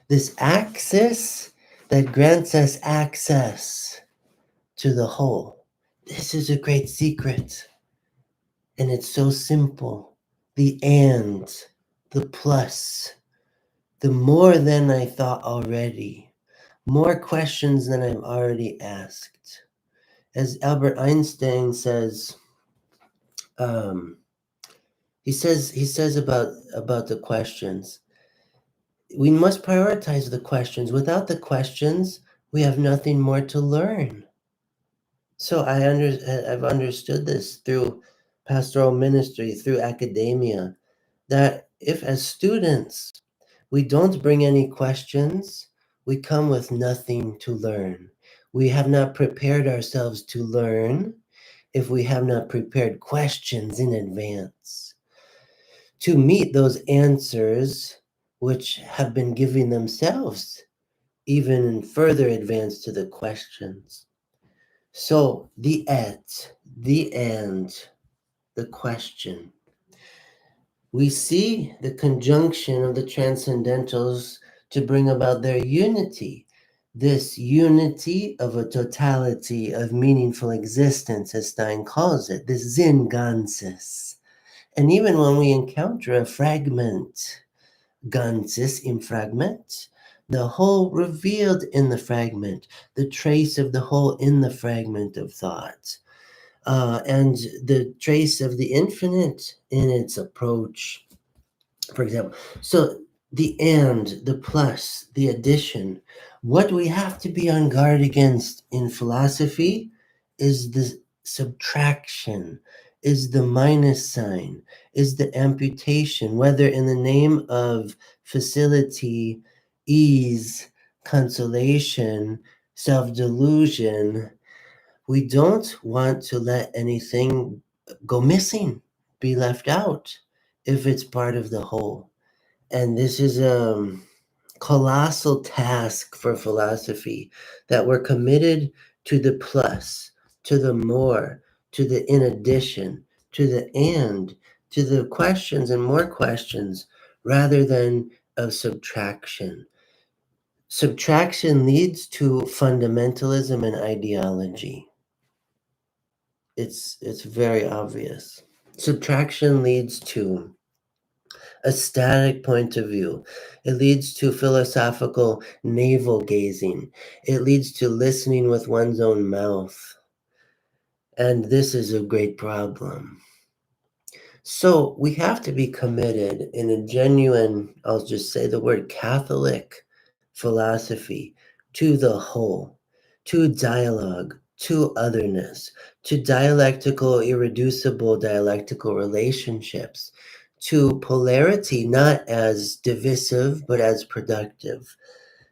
This axis that grants us access to the whole. This is a great secret. And it's so simple. The and, the plus, the more than I thought already, more questions than I've already asked. As Albert Einstein says, he says about the questions, we must prioritize the questions. Without the questions, we have nothing more to learn. So I've understood this through pastoral ministry, through academia, that if as students we don't bring any questions, we come with nothing to learn. We have not prepared ourselves to learn if we have not prepared questions in advance to meet those answers which have been giving themselves even in further advance to the questions. So the at, the and, the question. We see the conjunction of the transcendentals to bring about their unity. This unity of a totality of meaningful existence, as Stein calls it, this Sinn Ganzes. And even when we encounter a fragment, Ganzes im Fragment, the whole revealed in the fragment, the trace of the whole in the fragment of thought, and the trace of the infinite in its approach, for example. So the and, the plus, the addition, what we have to be on guard against in philosophy is the subtraction, is the minus sign, is the amputation, whether in the name of facility, ease, consolation, self-delusion. We don't want to let anything go missing, be left out, if it's part of the whole. And this is a colossal task for philosophy, that we're committed to the plus, to the more, to the in addition, to the and, to the questions and more questions, rather than of subtraction. Subtraction leads to fundamentalism and ideology. It's very obvious. Subtraction leads to a static point of view. It leads to philosophical navel gazing. It leads to listening with one's own mouth. And this is a great problem. So we have to be committed in a genuine, I'll just say the word Catholic philosophy, to the whole, to dialogue, to otherness, to dialectical, irreducible dialectical relationships, to polarity, not as divisive, but as productive.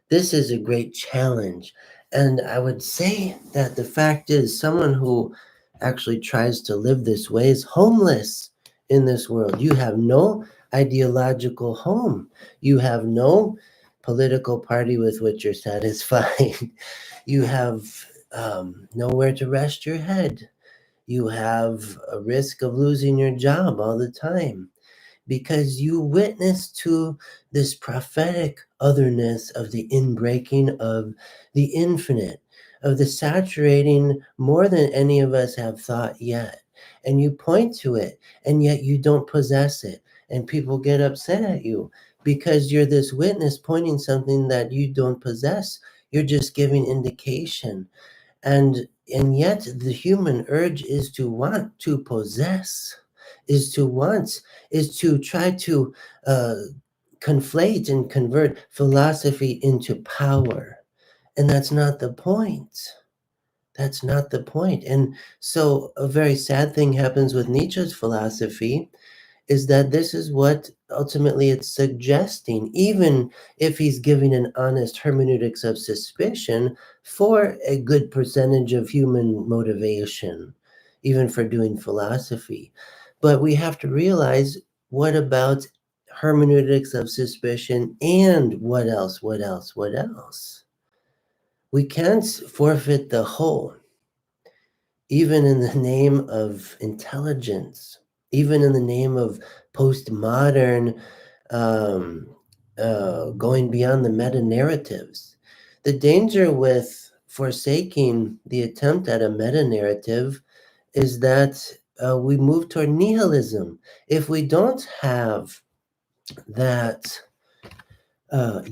This is a great challenge. And I would say that the fact is, someone who actually tries to live this way is homeless in this world. You have no ideological home. You have no political party with which you're satisfied. You have nowhere to rest your head. You have a risk of losing your job all the time, because you witness to this prophetic otherness of the inbreaking of the infinite, of the saturating more than any of us have thought yet, and you point to it, and yet you don't possess it. And people get upset at you because you're this witness pointing something that you don't possess. You're just giving indication. And yet the human urge is to want to possess, is to want, is to try to uh, conflate and convert philosophy into power. And that's not the point. That's not the point. And so a very sad thing happens with Nietzsche's philosophy is that this is what ultimately it's suggesting, even if he's giving an honest hermeneutics of suspicion for a good percentage of human motivation, even for doing philosophy. But we have to realize, what about hermeneutics of suspicion, and what else, what else, what else? We can't forfeit the whole, even in the name of intelligence, even in the name of postmodern going beyond the meta narratives. The danger with forsaking the attempt at a meta narrative is that we move toward nihilism. If we don't have that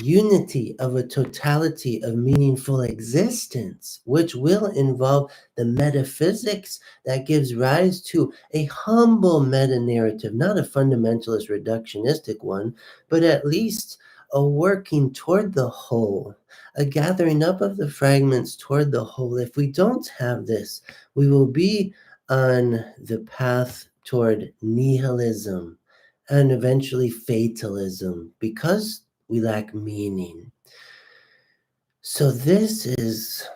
unity of a totality of meaningful existence, which will involve the metaphysics that gives rise to a humble meta narrative, not a fundamentalist reductionistic one, but at least a working toward the whole, a gathering up of the fragments toward the whole. If we don't have this, we will be on the path toward nihilism and eventually fatalism, because we lack meaning. So this is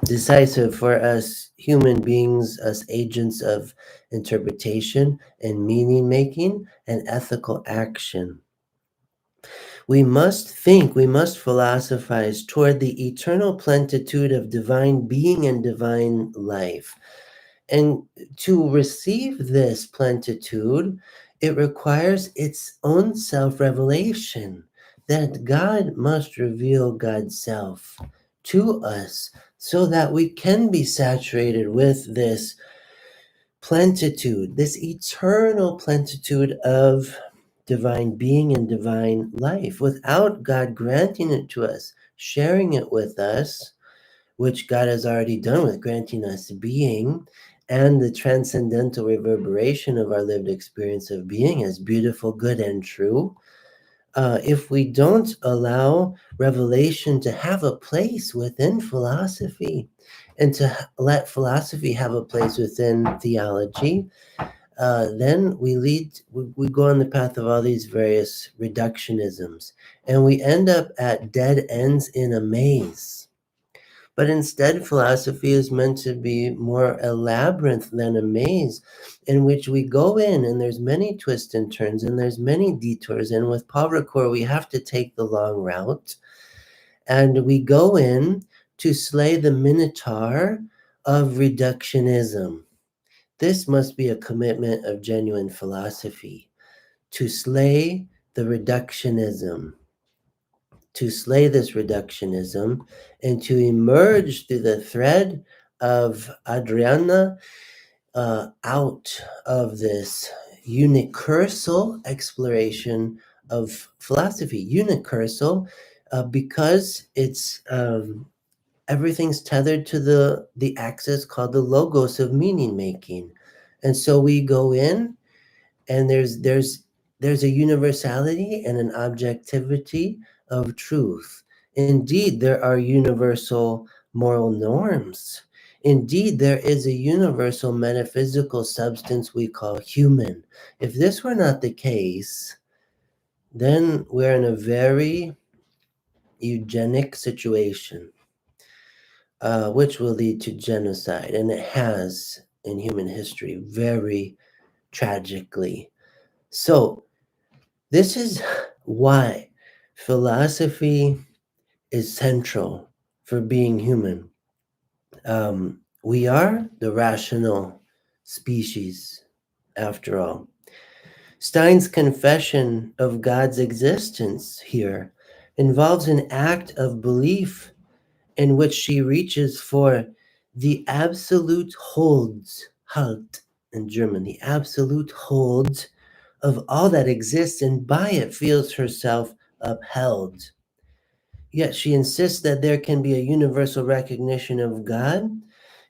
decisive for us human beings, us agents of interpretation and meaning making and ethical action. We must think, we must philosophize toward the eternal plenitude of divine being and divine life. And to receive this plenitude, it requires its own self-revelation, that God must reveal God's self to us so that we can be saturated with this plenitude, this eternal plenitude of divine being and divine life. Without God granting it to us, sharing it with us, which God has already done with granting us being, and the transcendental reverberation of our lived experience of being as beautiful, good, and true. If we don't allow revelation to have a place within philosophy, and to let philosophy have a place within theology, then we go on the path of all these various reductionisms, and we end up at dead ends in a maze. But instead, philosophy is meant to be more a labyrinth than a maze, in which we go in, and there's many twists and turns, and there's many detours. And with Paul Ricoeur, we have to take the long route, and we go in to slay the minotaur of reductionism. This must be a commitment of genuine philosophy, to slay the reductionism, to slay this reductionism, and to emerge through the thread of Adriana out of this unicursal exploration of philosophy. Unicursal because it's everything's tethered to the axis called the logos of meaning making. And so we go in, and there's a universality and an objectivity of truth. Indeed, there are universal moral norms. Indeed, there is a universal metaphysical substance we call human. If this were not the case, then we're in a very eugenic situation, which will lead to genocide, and it has in human history very tragically. So this is why philosophy is central for being human. We are the rational species, after all. Stein's confession of God's existence here involves an act of belief in which she reaches for the absolute holds Halt in German, the absolute hold of all that exists, and by it feels herself upheld. Yet she insists that there can be a universal recognition of God,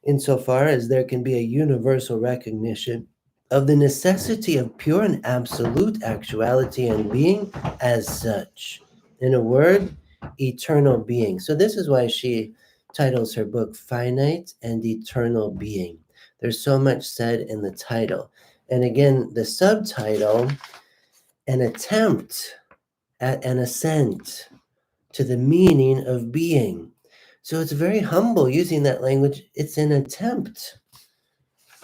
insofar as there can be a universal recognition of the necessity of pure and absolute actuality and being as such. In a word, eternal being. So, this is why she titles her book Finite and Eternal Being. There's so much said in the title. And again, the subtitle, an attempt at an ascent to the meaning of being. So it's very humble using that language. It's an attempt.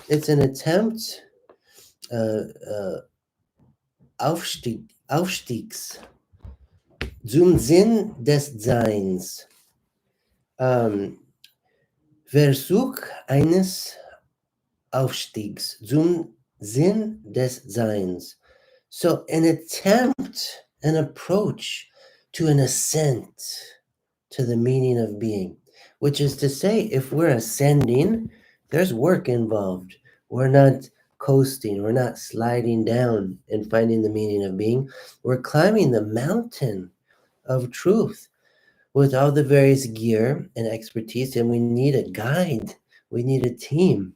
It's an attempt, Aufstiegs, zum Sinn des Seins, Versuch eines Aufstiegs zum Sinn des Seins. So an attempt, an approach to an ascent to the meaning of being, which is to say, if we're ascending, there's work involved. We're not coasting, we're not sliding down and finding the meaning of being. We're climbing the mountain of truth with all the various gear and expertise, and we need a guide, we need a team,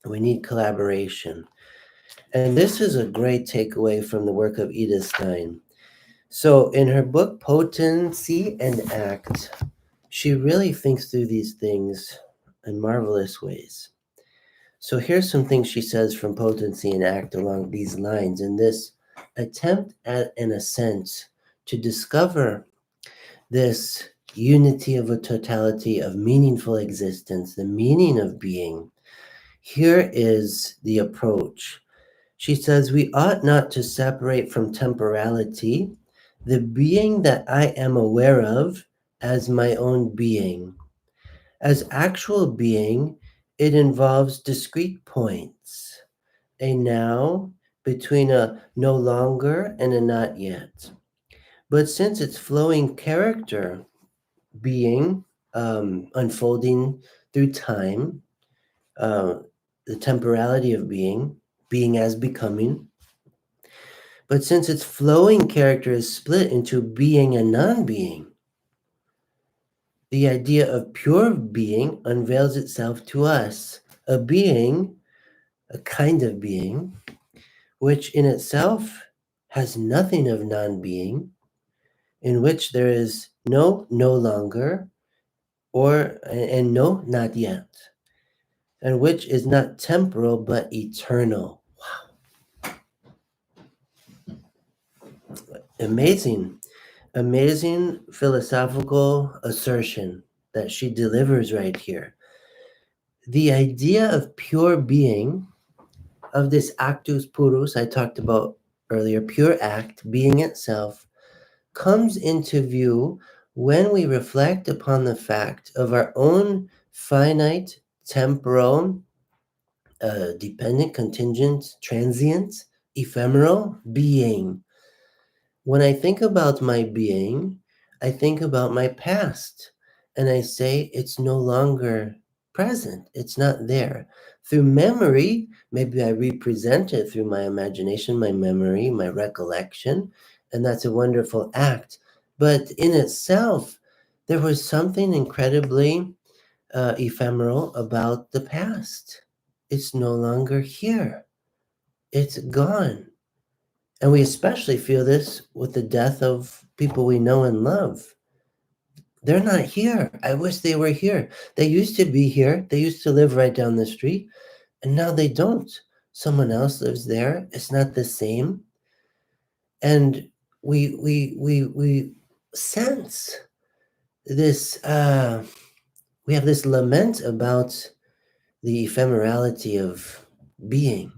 we need collaboration. And this is a great takeaway from the work of Edith Stein. So in her book, Potency and Act, she really thinks through these things in marvelous ways. So here's some things she says from Potency and Act along these lines in this attempt at an ascent to discover this unity of a totality of meaningful existence, the meaning of being. Here is the approach. She says, we ought not to separate from temporality the being that I am aware of as my own being. As actual being, it involves discrete points, a now between a no longer and a not yet. But since its flowing character, being, unfolding through time, the temporality of being, being as becoming, but since its flowing character is split into being and non-being, the idea of pure being unveils itself to us, a being, a kind of being, which in itself has nothing of non-being, in which there is no longer, and no not yet, and which is not temporal but eternal. Wow. Amazing philosophical assertion that she delivers right here. The idea of pure being, of this actus purus I talked about earlier, pure act, being itself, comes into view when we reflect upon the fact of our own finite, temporal, dependent, contingent, transient, ephemeral being. When I think about my being, I think about my past, and I say it's no longer present. It's not there. Through memory, maybe I represent it through my imagination, my memory, my recollection, and that's a wonderful act. But in itself, there was something incredibly ephemeral about the past. It's no longer here. It's gone. And we especially feel this with the death of people we know and love. They're not here. I wish they were here. They used to be here. They used to live right down the street, and now they don't. Someone else lives there. It's not the same. And we sense this. We have this lament about the ephemerality of being,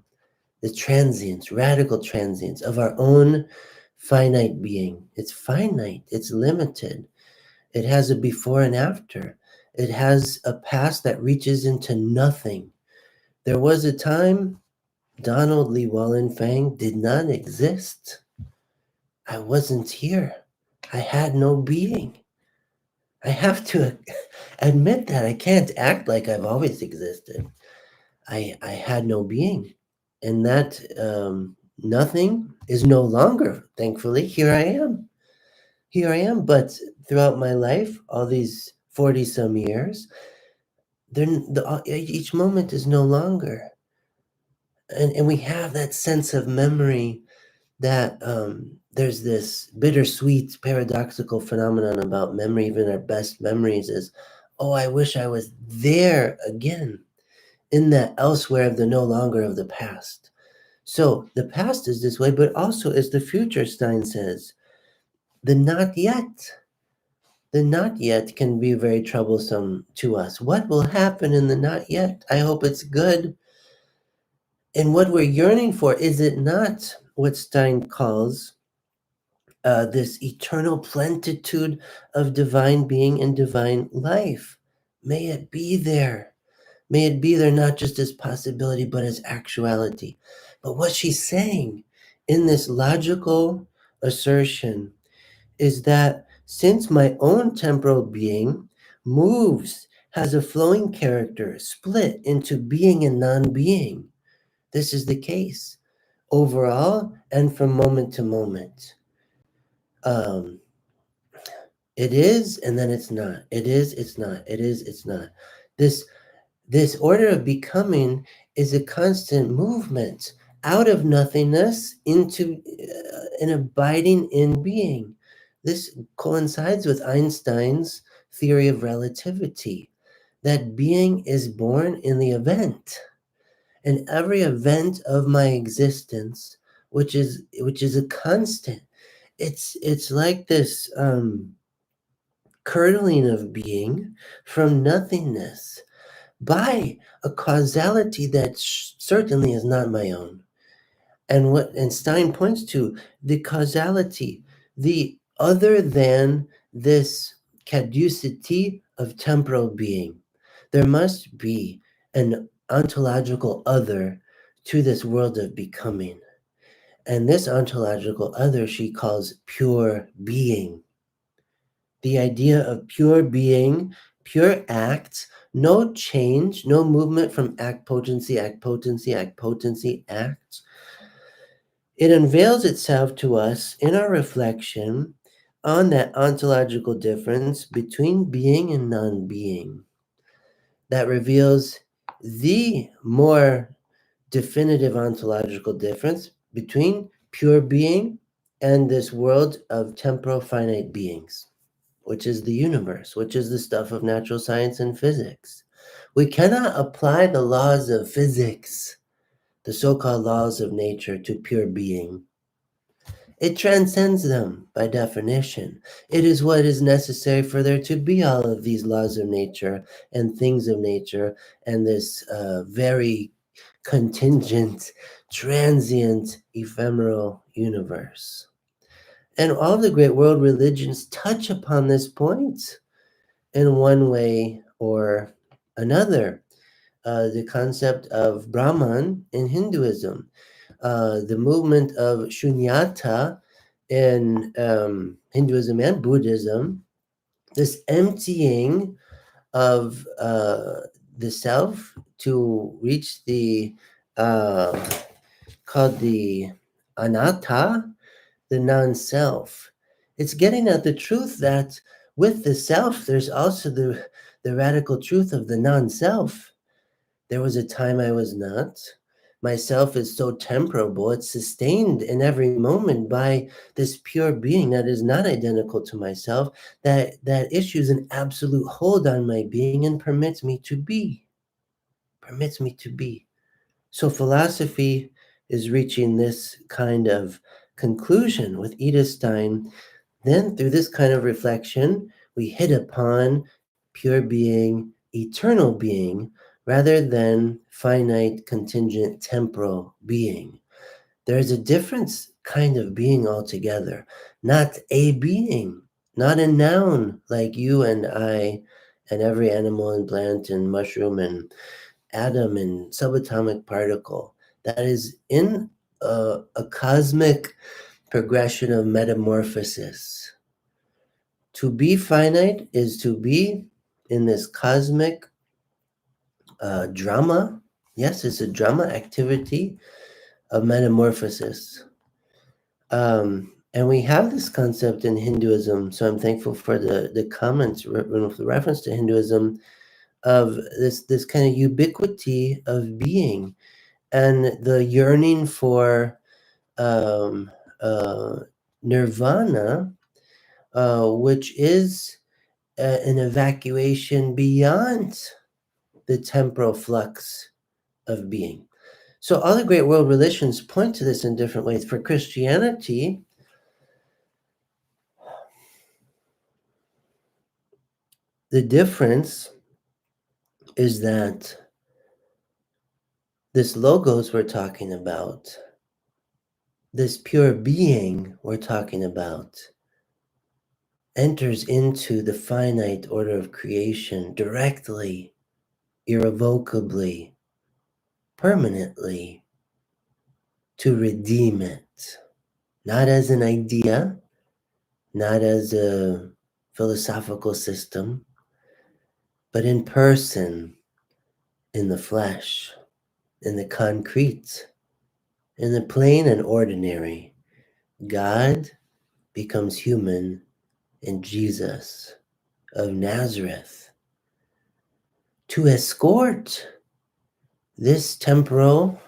the transience, radical transience of our own finite being. It's finite, it's limited. It has a before and after. It has a past that reaches into nothing. There was a time Donald Lee Wallenfang did not exist. I wasn't here. I had no being. I have to admit that. I can't act like I've always existed. I had no being, and that nothing is no longer. Thankfully, here I am. Here I am. But throughout my life, all these 40 some years, each moment is no longer, and we have that sense of memory that there's this bittersweet paradoxical phenomenon about memory. Even our best memories is, oh, I wish I was there again, in that elsewhere of the no longer of the past. So the past is this way, but also is the future, Stein says. The not yet. The not yet can be very troublesome to us. What will happen in the not yet? I hope it's good. And what we're yearning for, is it not what Stein calls this eternal plenitude of divine being and divine life? May it be there. May it be there not just as possibility, but as actuality. But what she's saying in this logical assertion is that since my own temporal being moves, has a flowing character, split into being and non-being, this is the case overall and from moment to moment. Um, it is, and then it's not. It is, it's not. It is, it's not. This order of becoming is a constant movement out of nothingness into an abiding in being. This coincides with Einstein's theory of relativity, that being is born in the event, and every event of my existence, which is a constant. It's like this curdling of being from nothingness by a causality that certainly is not my own. And Stein points to the causality, the other than this caducity of temporal being. There must be an ontological other to this world of becoming. And this ontological other she calls pure being. The idea of pure being, pure acts, no change, no movement from act potency, act potency, act potency, acts. It unveils itself to us in our reflection on that ontological difference between being and non-being. That reveals the more definitive ontological difference between pure being and this world of temporal finite beings, which is the universe, which is the stuff of natural science and physics. We cannot apply the laws of physics, the so-called laws of nature, to pure being. It transcends them by definition. It is what is necessary for there to be all of these laws of nature and things of nature and this very contingent, transient, ephemeral universe. And all the great world religions touch upon this point in one way or another. The concept of Brahman in Hinduism, the movement of Shunyata in Hinduism and Buddhism, this emptying of the self to reach the called the anatta, the non-self. It's getting at the truth that with the self, there's also the radical truth of the non-self. There was a time I was not. Myself is so temperable, it's sustained in every moment by this pure being that is not identical to myself, that issues an absolute hold on my being and permits me to be. Permits me to be. So philosophy is reaching this kind of conclusion with Edith Stein. Then through this kind of reflection, we hit upon pure being, eternal being, rather than finite, contingent, temporal being. There's a different kind of being altogether, not a being, not a noun like you and I and every animal and plant and mushroom and atom and subatomic particle. That is in a cosmic progression of metamorphosis. To be finite is to be in this cosmic drama, Yes, it's a drama activity of metamorphosis. And we have this concept in Hinduism, so I'm thankful for the comments with reference to Hinduism of this kind of ubiquity of being and the yearning for um, uh, nirvana, which is an evacuation beyond the temporal flux of being. So all the great world religions point to this in different ways. For Christianity, the difference is that this logos we're talking about, this pure being we're talking about, enters into the finite order of creation directly, irrevocably, permanently, to redeem it. Not as an idea, not as a philosophical system, but in person, in the flesh, in the concrete, in the plain and ordinary. God becomes human in Jesus of Nazareth to escort this temporal,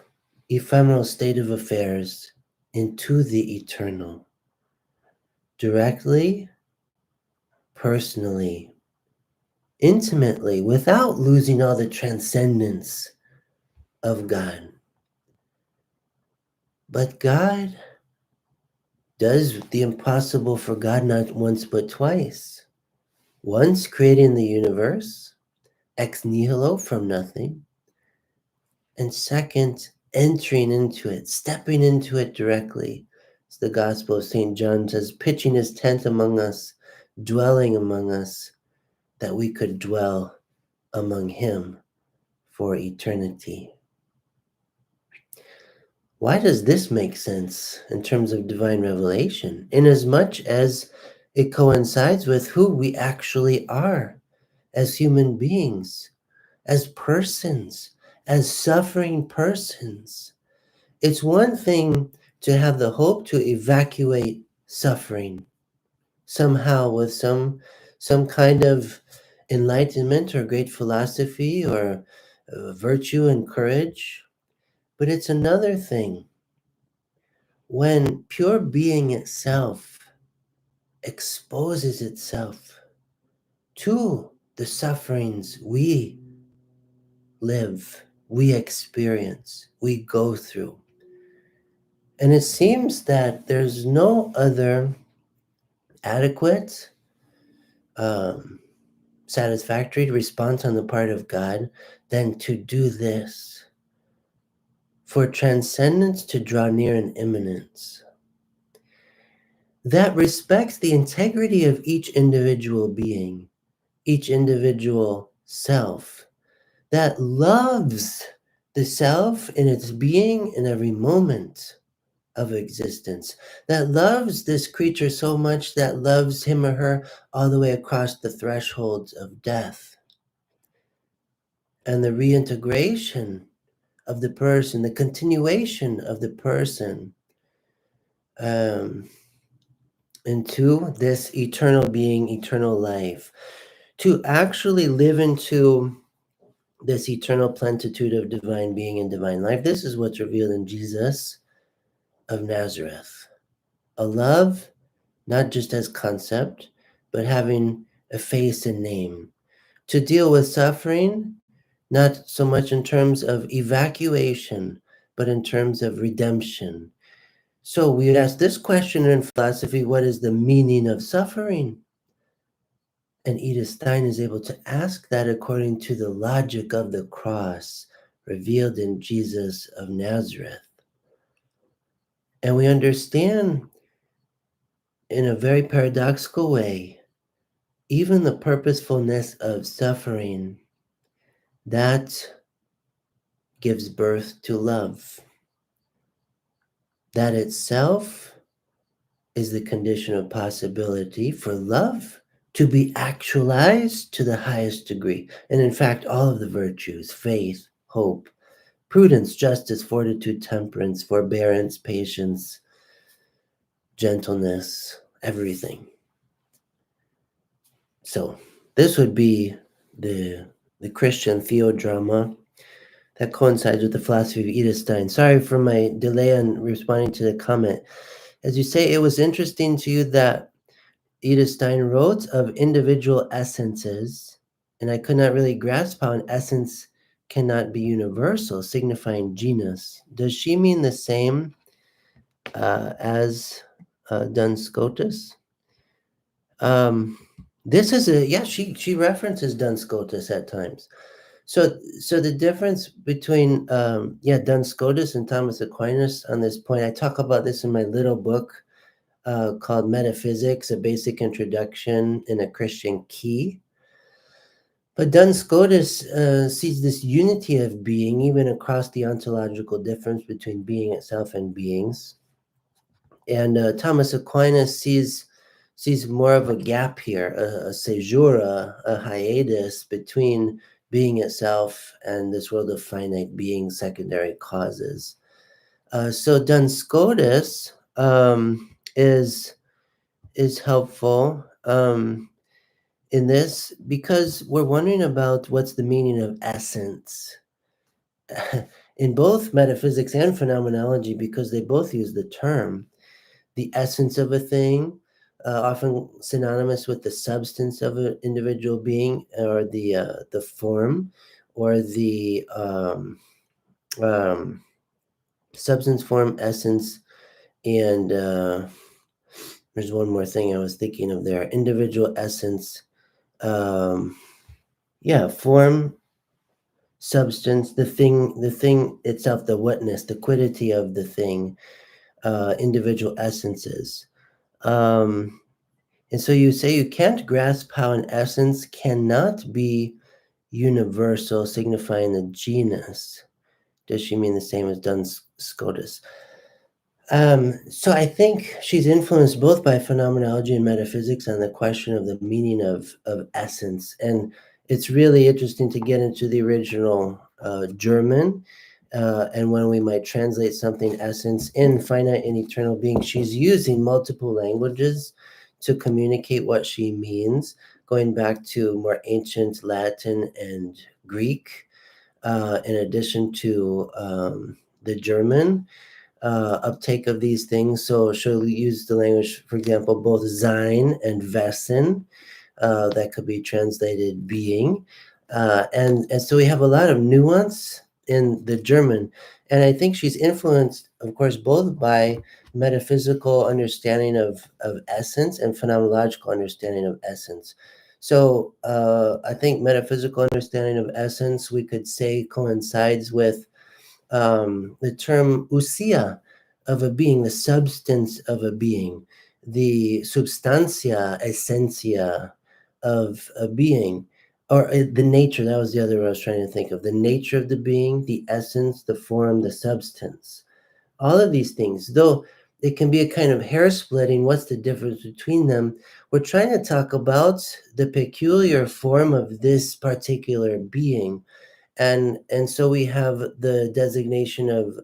ephemeral state of affairs into the eternal, directly, personally, intimately, without losing all the transcendence of God. But God does the impossible for God not once but twice. Once creating the universe, ex nihilo, from nothing, and second, entering into it, stepping into it directly. As the Gospel of St. John says, pitching his tent among us, dwelling among us, that we could dwell among him for eternity. Why does this make sense in terms of divine revelation? Inasmuch as it coincides with who we actually are as human beings, as persons, as suffering persons. It's one thing to have the hope to evacuate suffering somehow with some kind of enlightenment or great philosophy or virtue and courage. But it's another thing when pure being itself exposes itself to the sufferings we live, we experience, we go through. And it seems that there's no other adequate, um, satisfactory response on the part of God than to do this. For transcendence to draw near an immanence that respects the integrity of each individual being, each individual self, that loves the self in its being in every moment of existence, that loves this creature so much that loves him or her all the way across the thresholds of death. And the reintegration of the person, the continuation of the person into this eternal being, eternal life, to actually live into this eternal plenitude of divine being and divine life. This is what's revealed in Jesus of Nazareth. A love, not just as concept, but having a face and name. To deal with suffering, not so much in terms of evacuation, but in terms of redemption. So we would ask this question in philosophy: what is the meaning of suffering? And Edith Stein is able to ask that according to the logic of the cross revealed in Jesus of Nazareth. And we understand in a very paradoxical way, even the purposefulness of suffering that gives birth to love. That itself is the condition of possibility for love to be actualized to the highest degree. And in fact, all of the virtues, faith, hope, prudence, justice, fortitude, temperance, forbearance, patience, gentleness, everything. So this would be the Christian theodrama that coincides with the philosophy of Edith Stein. Sorry for my delay on responding to the comment. As you say, it was interesting to you that Edith Stein wrote of individual essences, and I could not really grasp how an essence cannot be universal, signifying genus. Does she mean the same as Duns Scotus? This is she references Duns Scotus at times. So the difference between Duns Scotus and Thomas Aquinas on this point, I talk about this in my little book called Metaphysics, a Basic Introduction in a Christian Key. But Duns Scotus sees this unity of being even across the ontological difference between being itself and beings. And Thomas Aquinas sees more of a gap here, a caesura, a hiatus between being itself and this world of finite being, secondary causes. So Duns Scotus is helpful in this because we're wondering about what's the meaning of essence in both metaphysics and phenomenology, because they both use the term. The essence of a thing, often synonymous with the substance of an individual being, or the form, or the substance, form, essence, and there's one more thing I was thinking of there: individual essence, form, substance, the thing itself, the whatness, the quiddity of the thing, individual essences. And so you say you can't grasp how an essence cannot be universal, signifying the genus. Does she mean the same as Duns Scotus? So I think she's influenced both by phenomenology and metaphysics on the question of the meaning of essence. And it's really interesting to get into the original German, and when we might translate something essence in finite and eternal being. She's using multiple languages to communicate what she means, going back to more ancient Latin and Greek, in addition to the German uptake of these things. So she'll use the language, for example, both sein and Wesen, that could be translated being. And so we have a lot of nuance in the German. And I think she's influenced, of course, both by metaphysical understanding of essence and phenomenological understanding of essence. So I think metaphysical understanding of essence, we could say, coincides with the term ousia of a being, the substance of a being, the substantia, essentia of a being, or the nature. That was the other one I was trying to think of. The nature of the being, the essence, the form, the substance. All of these things, though it can be a kind of hair splitting, what's the difference between them? We're trying to talk about the peculiar form of this particular being. And so we have the designation of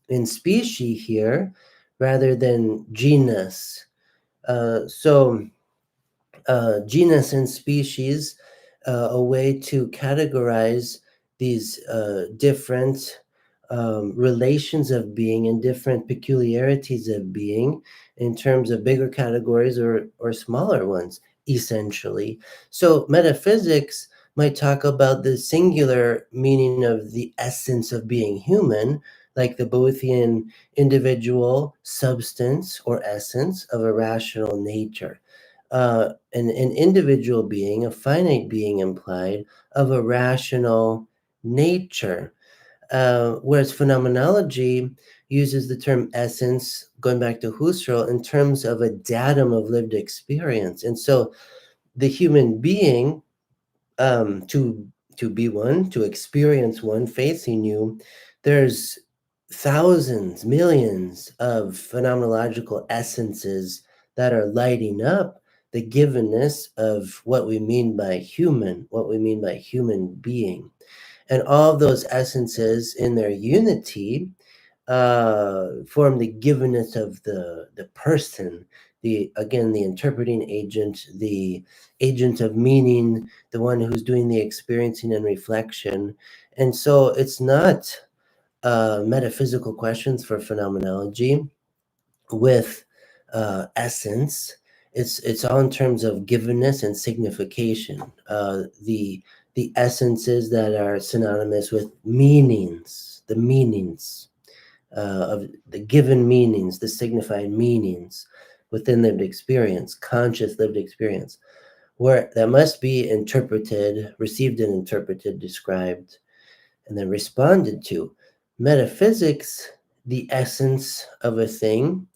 in species here rather than genus. So genus and species, a way to categorize these different relations of being and different peculiarities of being in terms of bigger categories or smaller ones, essentially. So metaphysics might talk about the singular meaning of the essence of being human, like the Boethian individual substance or essence of a rational nature. An individual being, a finite being implied, of a rational nature. Whereas phenomenology uses the term essence, going back to Husserl, in terms of a datum of lived experience. And so the human being, to be one, to experience one facing you, there's thousands, millions of phenomenological essences that are lighting up the givenness of what we mean by human, what we mean by human being. And all of those essences in their unity form the givenness of the person, the interpreting agent, the agent of meaning, the one who's doing the experiencing and reflection. And so it's not metaphysical questions for phenomenology with essence. It's all in terms of givenness and signification. The essences that are synonymous with meanings, the meanings of the given meanings, the signified meanings within lived experience, conscious lived experience, where that must be interpreted, received and interpreted, described, and then responded to. Metaphysics, the essence of a thing,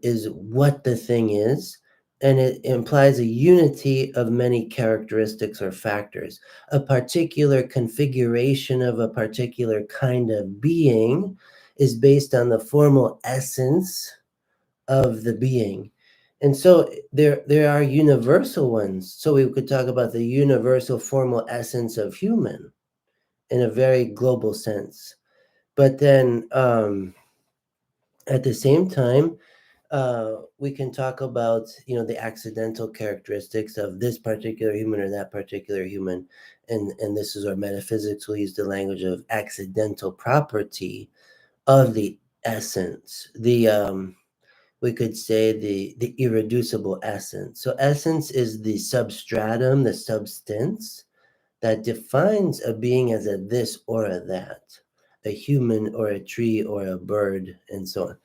is what the thing is, and it implies a unity of many characteristics or factors. A particular configuration of a particular kind of being is based on the formal essence of the being. And so there are universal ones. So we could talk about the universal formal essence of human in a very global sense. But then at the same time, we can talk about the accidental characteristics of this particular human or that particular human, and this is where metaphysics will use the language of accidental property of the essence. We could say the irreducible essence. So essence is the substratum, the substance that defines a being as a this or a that, a human or a tree or a bird, and so on.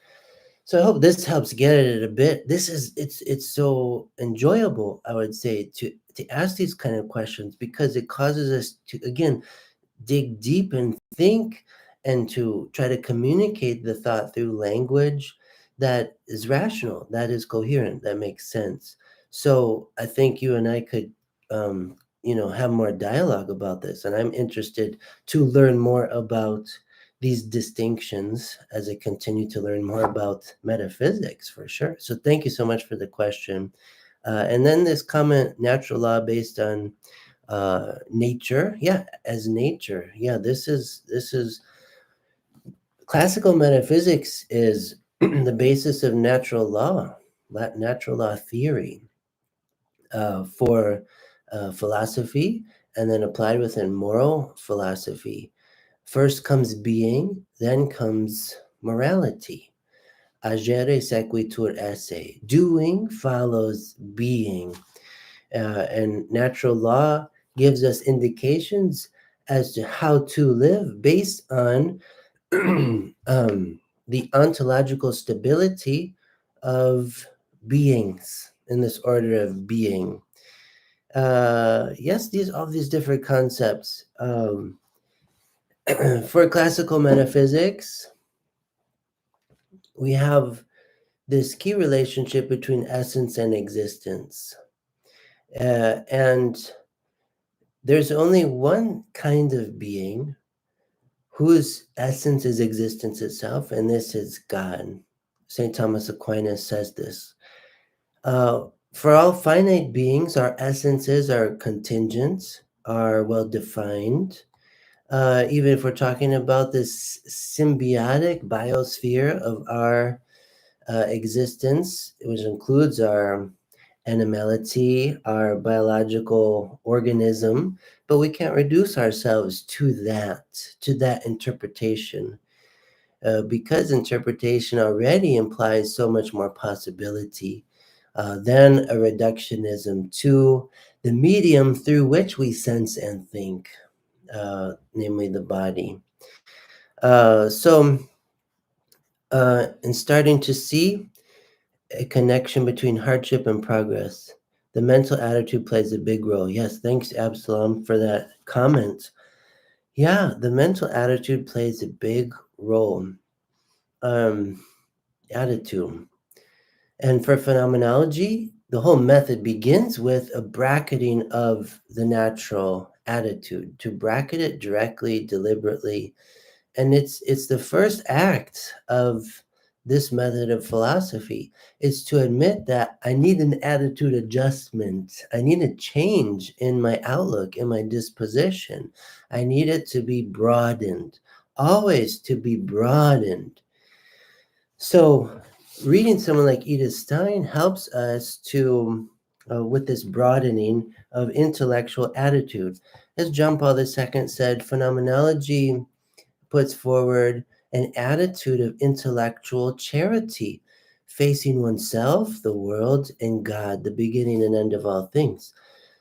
So I hope this helps get at it a bit. It's so enjoyable, I would say, to ask these kind of questions, because it causes us to, again, dig deep and think, and to try to communicate the thought through language that is rational, that is coherent, that makes sense. So I think you and I could have more dialogue about this, and I'm interested to learn more about these distinctions as I continue to learn more about metaphysics, for sure. So thank you so much for the question. And then this comment, natural law based on nature. Yeah, as nature. Yeah, this is classical metaphysics is the basis of natural law theory for philosophy, and then applied within moral philosophy. First comes being, then comes morality. Agere sequitur esse. Doing follows being. And natural law gives us indications as to how to live based on the ontological stability of beings in this order of being. Yes, all these different concepts. For classical metaphysics, we have this key relationship between essence and existence. And there's only one kind of being whose essence is existence itself, and this is God. St. Thomas Aquinas says this. For all finite beings, our essences are contingent, are well defined. Even if we're talking about this symbiotic biosphere of our existence, which includes our animality, our biological organism, but we can't reduce ourselves to that interpretation, because interpretation already implies so much more possibility than a reductionism to the medium through which we sense and think, namely the body. In starting to see a connection between hardship and progress, the mental attitude plays a big role. Yes, thanks, Absalom, for that comment. Yeah, the mental attitude plays a big role. Attitude. And for phenomenology, the whole method begins with a bracketing of the natural attitude, to bracket it directly, deliberately. And it's the first act of this method of philosophy is to admit that I need an attitude adjustment. I need a change in my outlook, in my disposition. I need it to be broadened, always to be broadened. So, reading someone like Edith Stein helps us to, with this broadening of intellectual attitude. As John Paul II said, phenomenology puts forward an attitude of intellectual charity, facing oneself, the world, and God, the beginning and end of all things.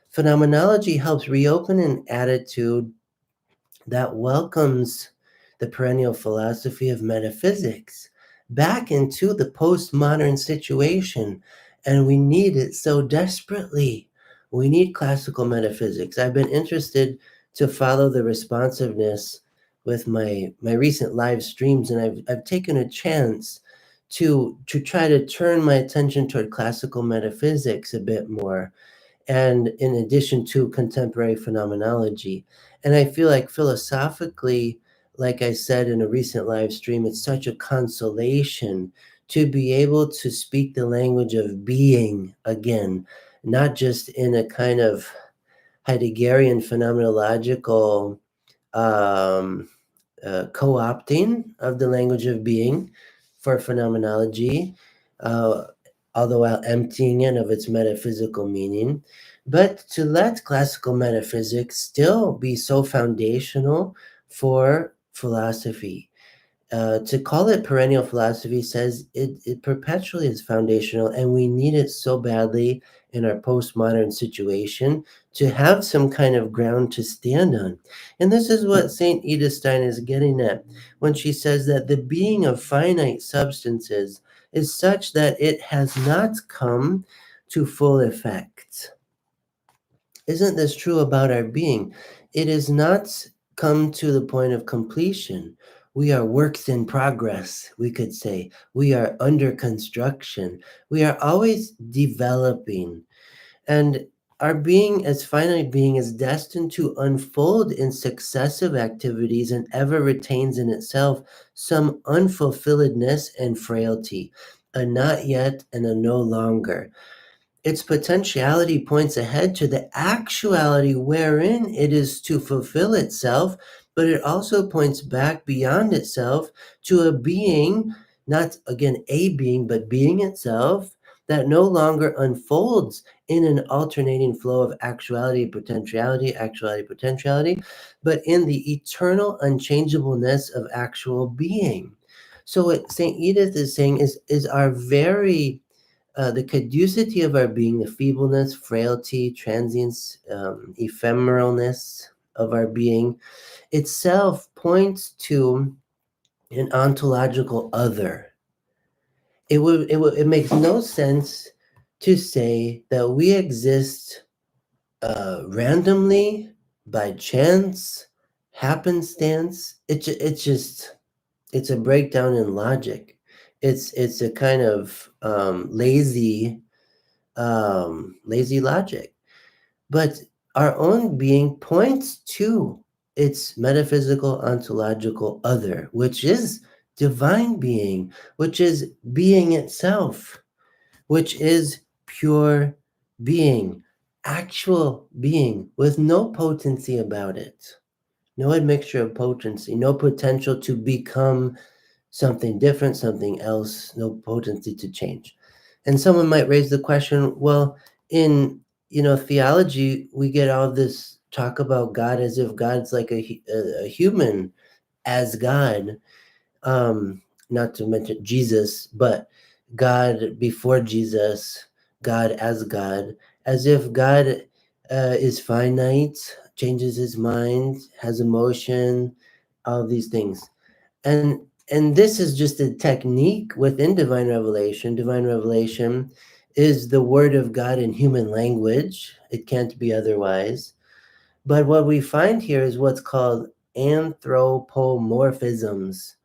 Phenomenology helps reopen an attitude that welcomes the perennial philosophy of metaphysics back into the postmodern situation. And we need it so desperately. We need classical metaphysics. I've been interested to follow the responsiveness with my recent live streams, and I've taken a chance to try to turn my attention toward classical metaphysics a bit more, and in addition to contemporary phenomenology. And I feel like philosophically, like I said in a recent live stream, it's such a consolation to be able to speak the language of being again, not just in a kind of Heideggerian phenomenological um, co-opting of the language of being for phenomenology, uh, although while emptying it of its metaphysical meaning, but to let classical metaphysics still be so foundational for philosophy. To call it perennial philosophy says it perpetually is foundational, and we need it so badly in our postmodern situation to have some kind of ground to stand on. And this is what St. Edith Stein is getting at when she says that the being of finite substances is such that it has not come to full effect. Isn't this true about our being? It is not come to the point of completion. We are works in progress, we could say. We are under construction. We are always developing. And our being as finite being is destined to unfold in successive activities and ever retains in itself some unfulfilledness and frailty, a not yet and a no longer. Its potentiality points ahead to the actuality wherein it is to fulfill itself, but it also points back beyond itself to a being, not again a being, but being itself, that no longer unfolds in an alternating flow of actuality, potentiality, but in the eternal unchangeableness of actual being. So what St. Edith is saying is our very the caducity of our being, the feebleness, frailty, transience, ephemeralness of our being itself points to an ontological other. It makes no sense to say that we exist randomly, by chance, happenstance. It's a breakdown in logic. It's a kind of lazy logic. But our own being points to its metaphysical ontological other, which is divine being, which is being itself, which is pure being, actual being with no potency about it, no admixture of potency, no potential to become something different, something else, no potency to change. And someone might raise the question, well, in theology, we get all this talk about God as if God's like a human as God, not to mention Jesus, but God before Jesus, God as God, as if God is finite, changes his mind, has emotion, all these things. And this is just a technique within divine revelation. Divine revelation is the word of God in human language. It can't be otherwise. But what we find here is what's called anthropomorphisms.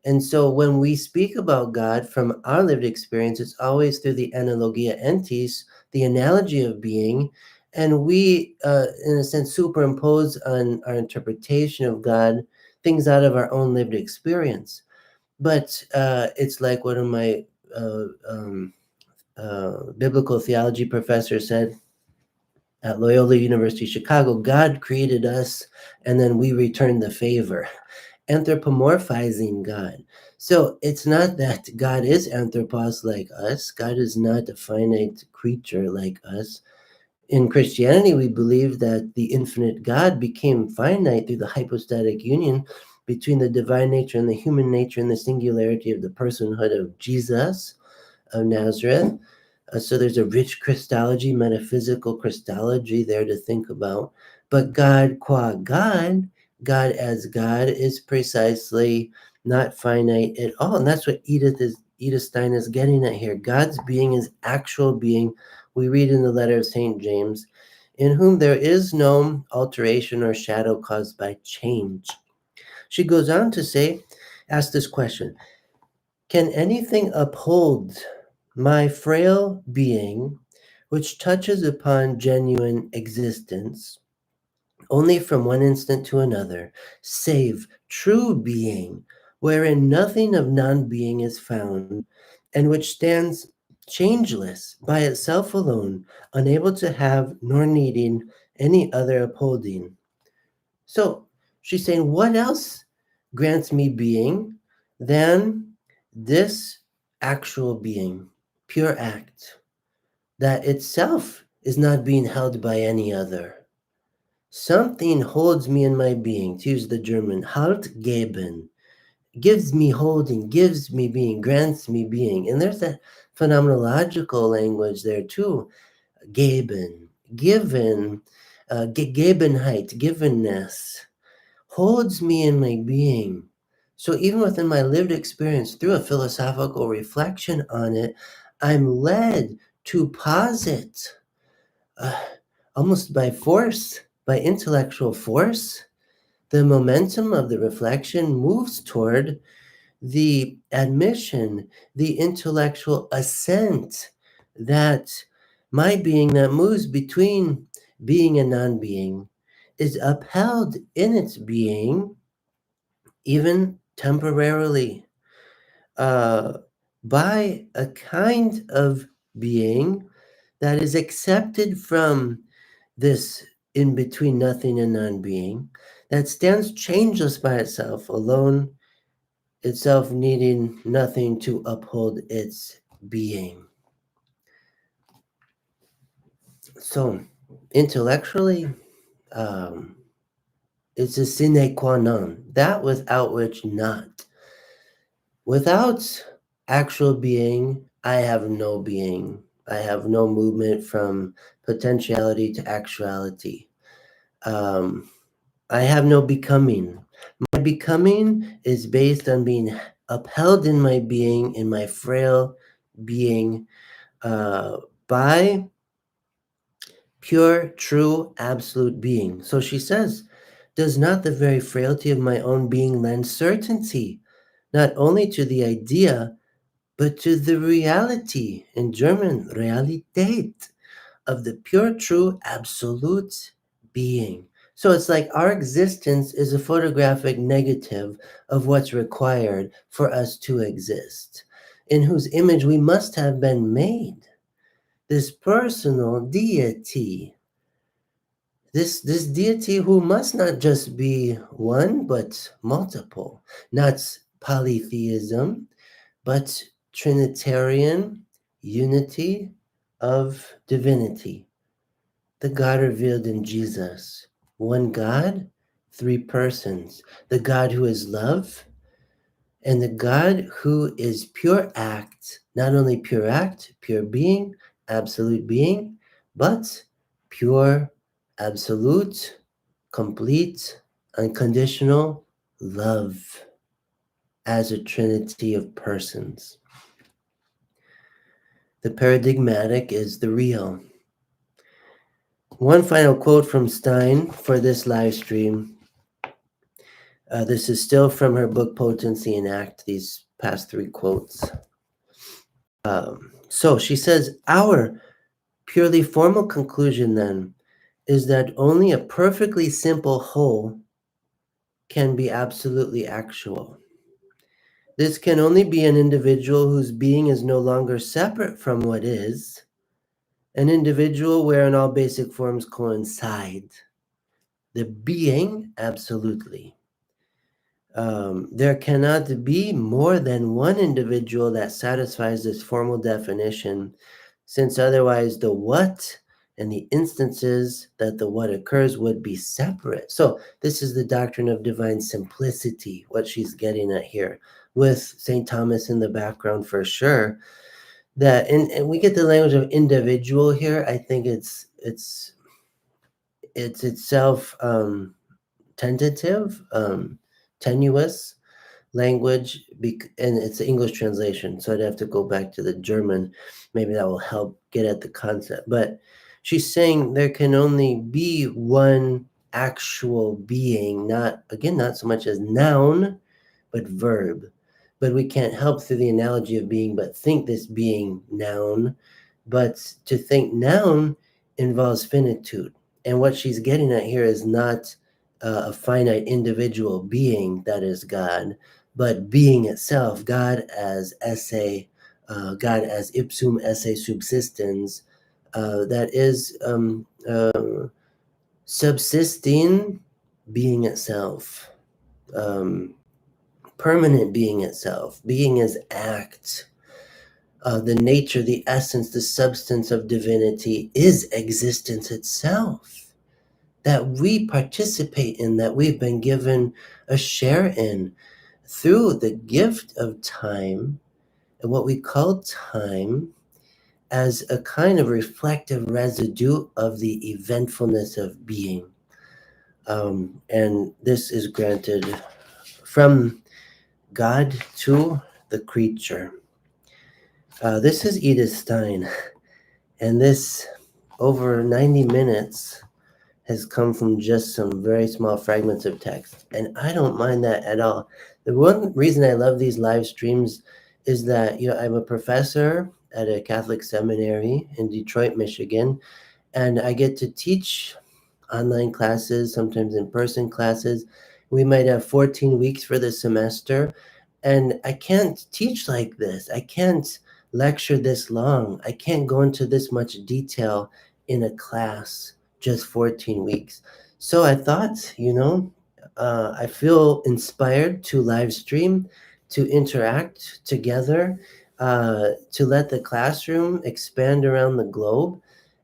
And so when we speak about God from our lived experience, it's always through the analogia entis, the analogy of being, and we, in a sense, superimpose on our interpretation of God things out of our own lived experience. But it's like one of my biblical theology professors said at Loyola University Chicago, God created us and then we return the favor, anthropomorphizing God. So it's not that God is anthropos like us. God is not a finite creature like us. In Christianity, we believe that the infinite God became finite through the hypostatic union between the divine nature and the human nature and the singularity of the personhood of Jesus of Nazareth. So there's a rich Christology, metaphysical Christology there to think about. But God qua God, God as God, is precisely not finite at all. And that's what Edith Stein is getting at here. God's being is actual being. We read in the letter of St. James, in whom there is no alteration or shadow caused by change. She goes on to say, ask this question: can anything uphold my frail being, which touches upon genuine existence only from one instant to another, save true being, wherein nothing of non-being is found, and which stands changeless by itself alone, unable to have nor needing any other upholding? So she's saying, what else grants me being than this actual being, pure act, that itself is not being held by any other? Something holds me in my being, to use the German, halt geben, gives me holding, gives me being, grants me being. And there's that phenomenological language there too. Geben, given, Gegebenheit, givenness, holds me in my being. So even within my lived experience, through a philosophical reflection on it, I'm led to posit, uh, almost by force, by intellectual force, the momentum of the reflection moves toward the admission, the intellectual assent that my being that moves between being and non-being is upheld in its being, even temporarily, uh, by a kind of being that is accepted from this in between nothing and non-being, that stands changeless by itself, alone, itself needing nothing to uphold its being. So intellectually, it's a sine qua non, that without which not. Without actual being, I have no being. I have no movement from potentiality to actuality. I have no becoming. My becoming is based on being upheld in my being, in my frail being, by pure, true, absolute being. So she says, does not the very frailty of my own being lend certainty, not only to the idea, but to the reality, in German, Realität, of the pure, true, absolute being? So it's like our existence is a photographic negative of what's required for us to exist, in whose image we must have been made. This personal deity, this deity who must not just be one, but multiple, not polytheism, but Trinitarian unity of divinity. The God revealed in Jesus. One God, three persons. The God who is love, and the God who is pure act. Not only pure act, pure being, absolute being, but pure, absolute, complete, unconditional love as a trinity of persons. The paradigmatic is the real. One final quote from Stein for this live stream. This is still from her book Potency and Act, these past three quotes. So she says, our purely formal conclusion then is that only a perfectly simple whole can be absolutely actual. This can only be an individual whose being is no longer separate from what is, an individual wherein all basic forms coincide. The being, absolutely. There cannot be more than one individual that satisfies this formal definition, since otherwise the what and the instances that the what occurs would be separate. So this is the doctrine of divine simplicity, what she's getting at here, with St. Thomas in the background for sure. That and we get the language of individual here. I think it's itself tentative, tenuous language, and it's an English translation, so I'd have to go back to the German. Maybe that will help get at the concept. But she's saying there can only be one actual being, not so much as noun, but verb. But we can't help through the analogy of being but think this being noun. But to think noun involves finitude. And what she's getting at here is not a finite individual being that is God, but being itself, God as esse, God as ipsum esse subsistens, that is subsisting being itself, permanent being itself, being as act. The nature, the essence, the substance of divinity is existence itself, that we participate in, that we've been given a share in through the gift of time, and what we call time as a kind of reflective residue of the eventfulness of being. And this is granted from God to the creature. This is Edith Stein, and this over 90 minutes has come from just some very small fragments of text, and I don't mind that at all. The one reason I love these live streams is that, I'm a professor at a Catholic seminary in Detroit, Michigan, and I get to teach online classes, sometimes in-person classes. We might have 14 weeks for the semester, and I can't teach like this. I can't lecture this long. I can't go into this much detail in a class, just 14 weeks. So I thought, I feel inspired to live stream, to interact together, to let the classroom expand around the globe.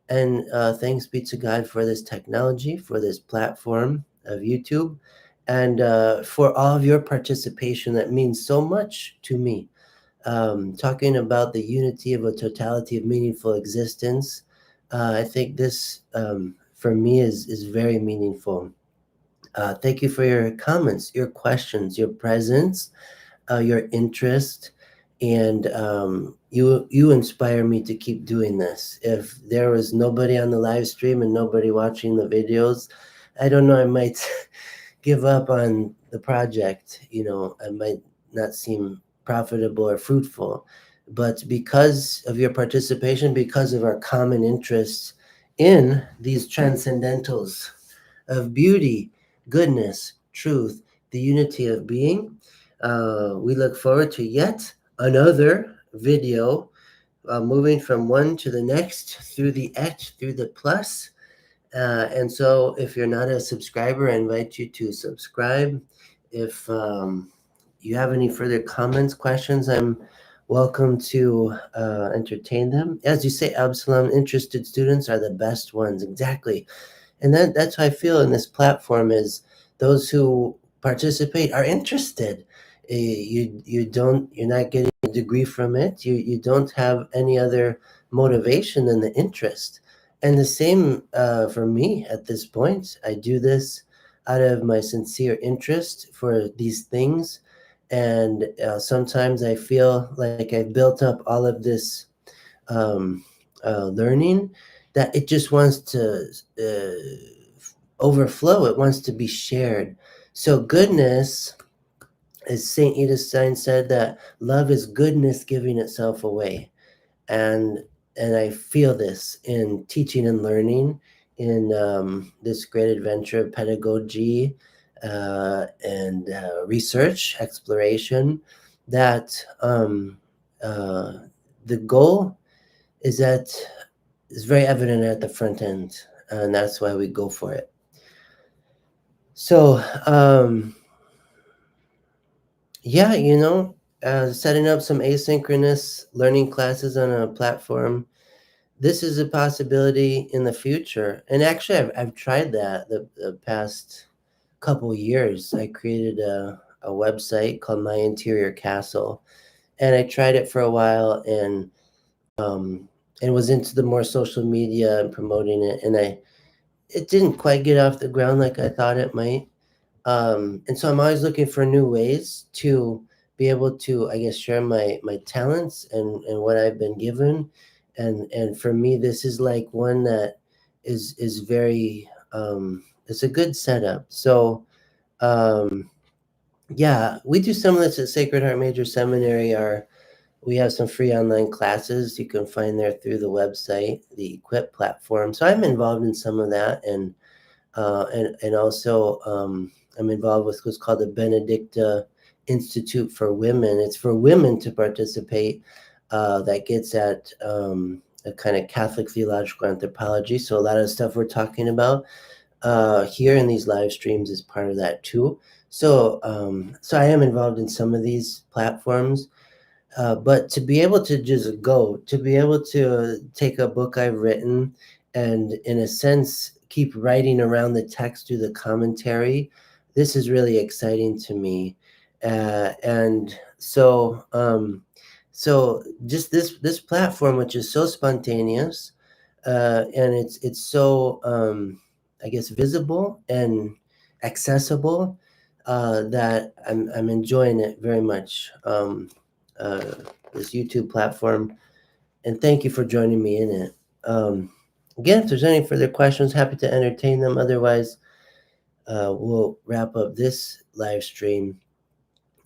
And thanks be to God for this technology, for this platform of YouTube, and for all of your participation. That means so much to me. Talking about the unity of a totality of meaningful existence, I think this, for me, is very meaningful. Thank you for your comments, your questions, your presence, your interest, and you inspire me to keep doing this. If there was nobody on the live stream and nobody watching the videos, I don't know, I might give up on the project. I might not seem profitable or fruitful. But because of your participation, because of our common interests in these transcendentals of beauty, goodness, truth, the unity of being, we look forward to yet another video, moving from one to the next through the et, through the plus. And so if you're not a subscriber, I invite you to subscribe. If you have any further comments, questions, I'm welcome to entertain them. As you say, Absalom, interested students are the best ones. Exactly. And that's how I feel in this platform, is those who participate are interested. You're not getting a degree from it. You don't have any other motivation than the interest. And the same for me at this point. I do this out of my sincere interest for these things. And sometimes I feel like I've built up all of this learning, that it just wants to overflow. It wants to be shared. So goodness, as St. Edith Stein said, that love is goodness giving itself away. And I feel this in teaching and learning, in this great adventure of pedagogy and research, exploration. that the goal is that is very evident at the front end, and that's why we go for it. So, yeah, setting up some asynchronous learning classes on a platform. This is a possibility in the future. And actually, I've tried that the past couple years. I created a website called My Interior Castle, and I tried it for a while, and was into the more social media and promoting it, and it didn't quite get off the ground like I thought it might. And so I'm always looking for new ways to be able to, I guess, share my talents and what I've been given. And for me, this is like one that is very it's a good setup. So yeah, we do some of this at Sacred Heart Major Seminary. We have some free online classes you can find there through the website, the Equip platform. So I'm involved in some of that, and also I'm involved with what's called the Benedicta Institute for Women. It's for women to participate. That gets at a kind of Catholic theological anthropology. So a lot of the stuff we're talking about here in these live streams is part of that too. So I am involved in some of these platforms. But to be able to just to be able to take a book I've written and, in a sense, keep writing around the text through the commentary, this is really exciting to me. And so just this platform, which is so spontaneous, and it's so I guess visible and accessible, that I'm enjoying it very much. Uh, this YouTube platform, and thank you for joining me in it. Again, if there's any further questions, happy to entertain them. Otherwise, we'll wrap up this live stream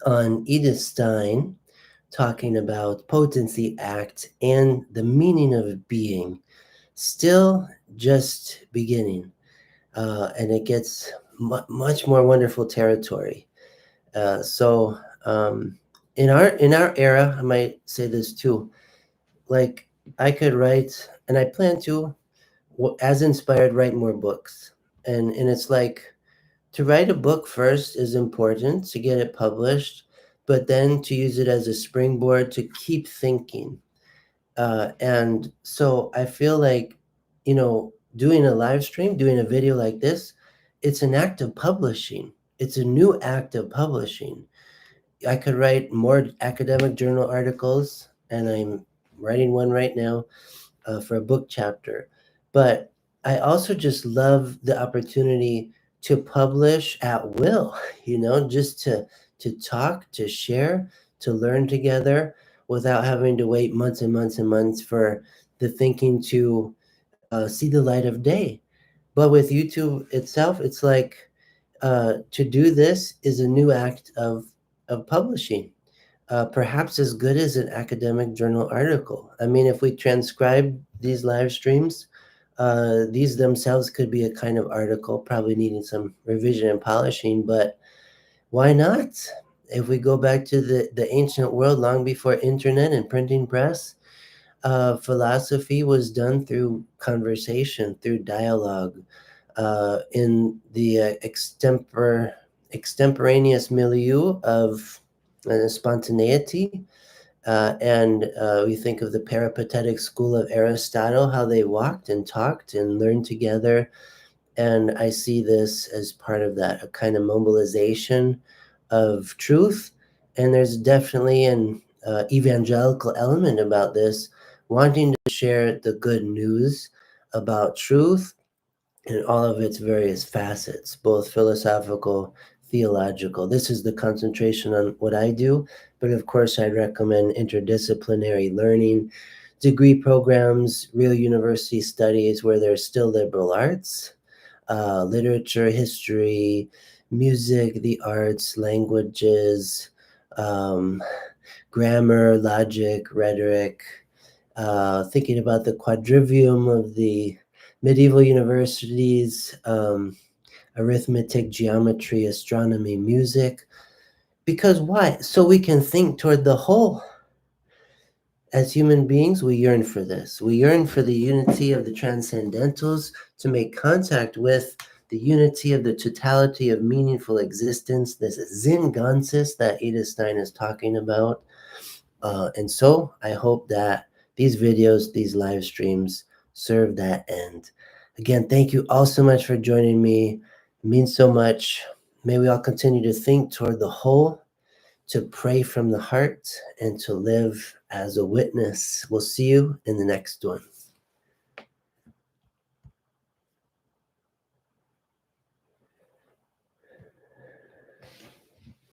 on Edith Stein talking about Potency Act and the meaning of being. Still just beginning, and it gets much more wonderful territory. So in our era, I might say this too, like I could write, and I plan to, as inspired, write more books. And it's like, to write a book first is important to get it published, but then to use it as a springboard to keep thinking. And so I feel like, doing a live stream, doing a video like this, it's an act of publishing. It's a new act of publishing. I could write more academic journal articles, and I'm writing one right now for a book chapter. But I also just love the opportunity to publish at will, just to talk, to share, to learn together without having to wait months and months and months for the thinking to see the light of day. But with YouTube itself, it's like, to do this is a new act of publishing, perhaps as good as an academic journal article. I mean, if we transcribe these live streams, these themselves could be a kind of article, probably needing some revision and polishing, but why not? If we go back to the ancient world, long before internet and printing press, philosophy was done through conversation, through dialogue, in the extemporaneous milieu of spontaneity. And we think of the peripatetic school of Aristotle, how they walked and talked and learned together. And I see this as part of that, a kind of mobilization of truth. And there's definitely an evangelical element about this, wanting to share the good news about truth in all of its various facets, both philosophical, theological. This is the concentration on what I do, but of course I'd recommend interdisciplinary learning, degree programs, real university studies where there's still liberal arts, literature, history, music, the arts, languages, grammar, logic, rhetoric, thinking about the quadrivium of the medieval universities, arithmetic, geometry, astronomy, music, Because why? So we can think toward the whole. As human beings, we yearn for this. We yearn for the unity of the transcendentals to make contact with the unity of the totality of meaningful existence, this Zingansis that Edith Stein is talking about. And so I hope that these videos, these live streams serve that end. Again, thank you all so much for joining me. It means so much. May we all continue to think toward the whole, to pray from the heart, and to live as a witness. We'll see you in the next one.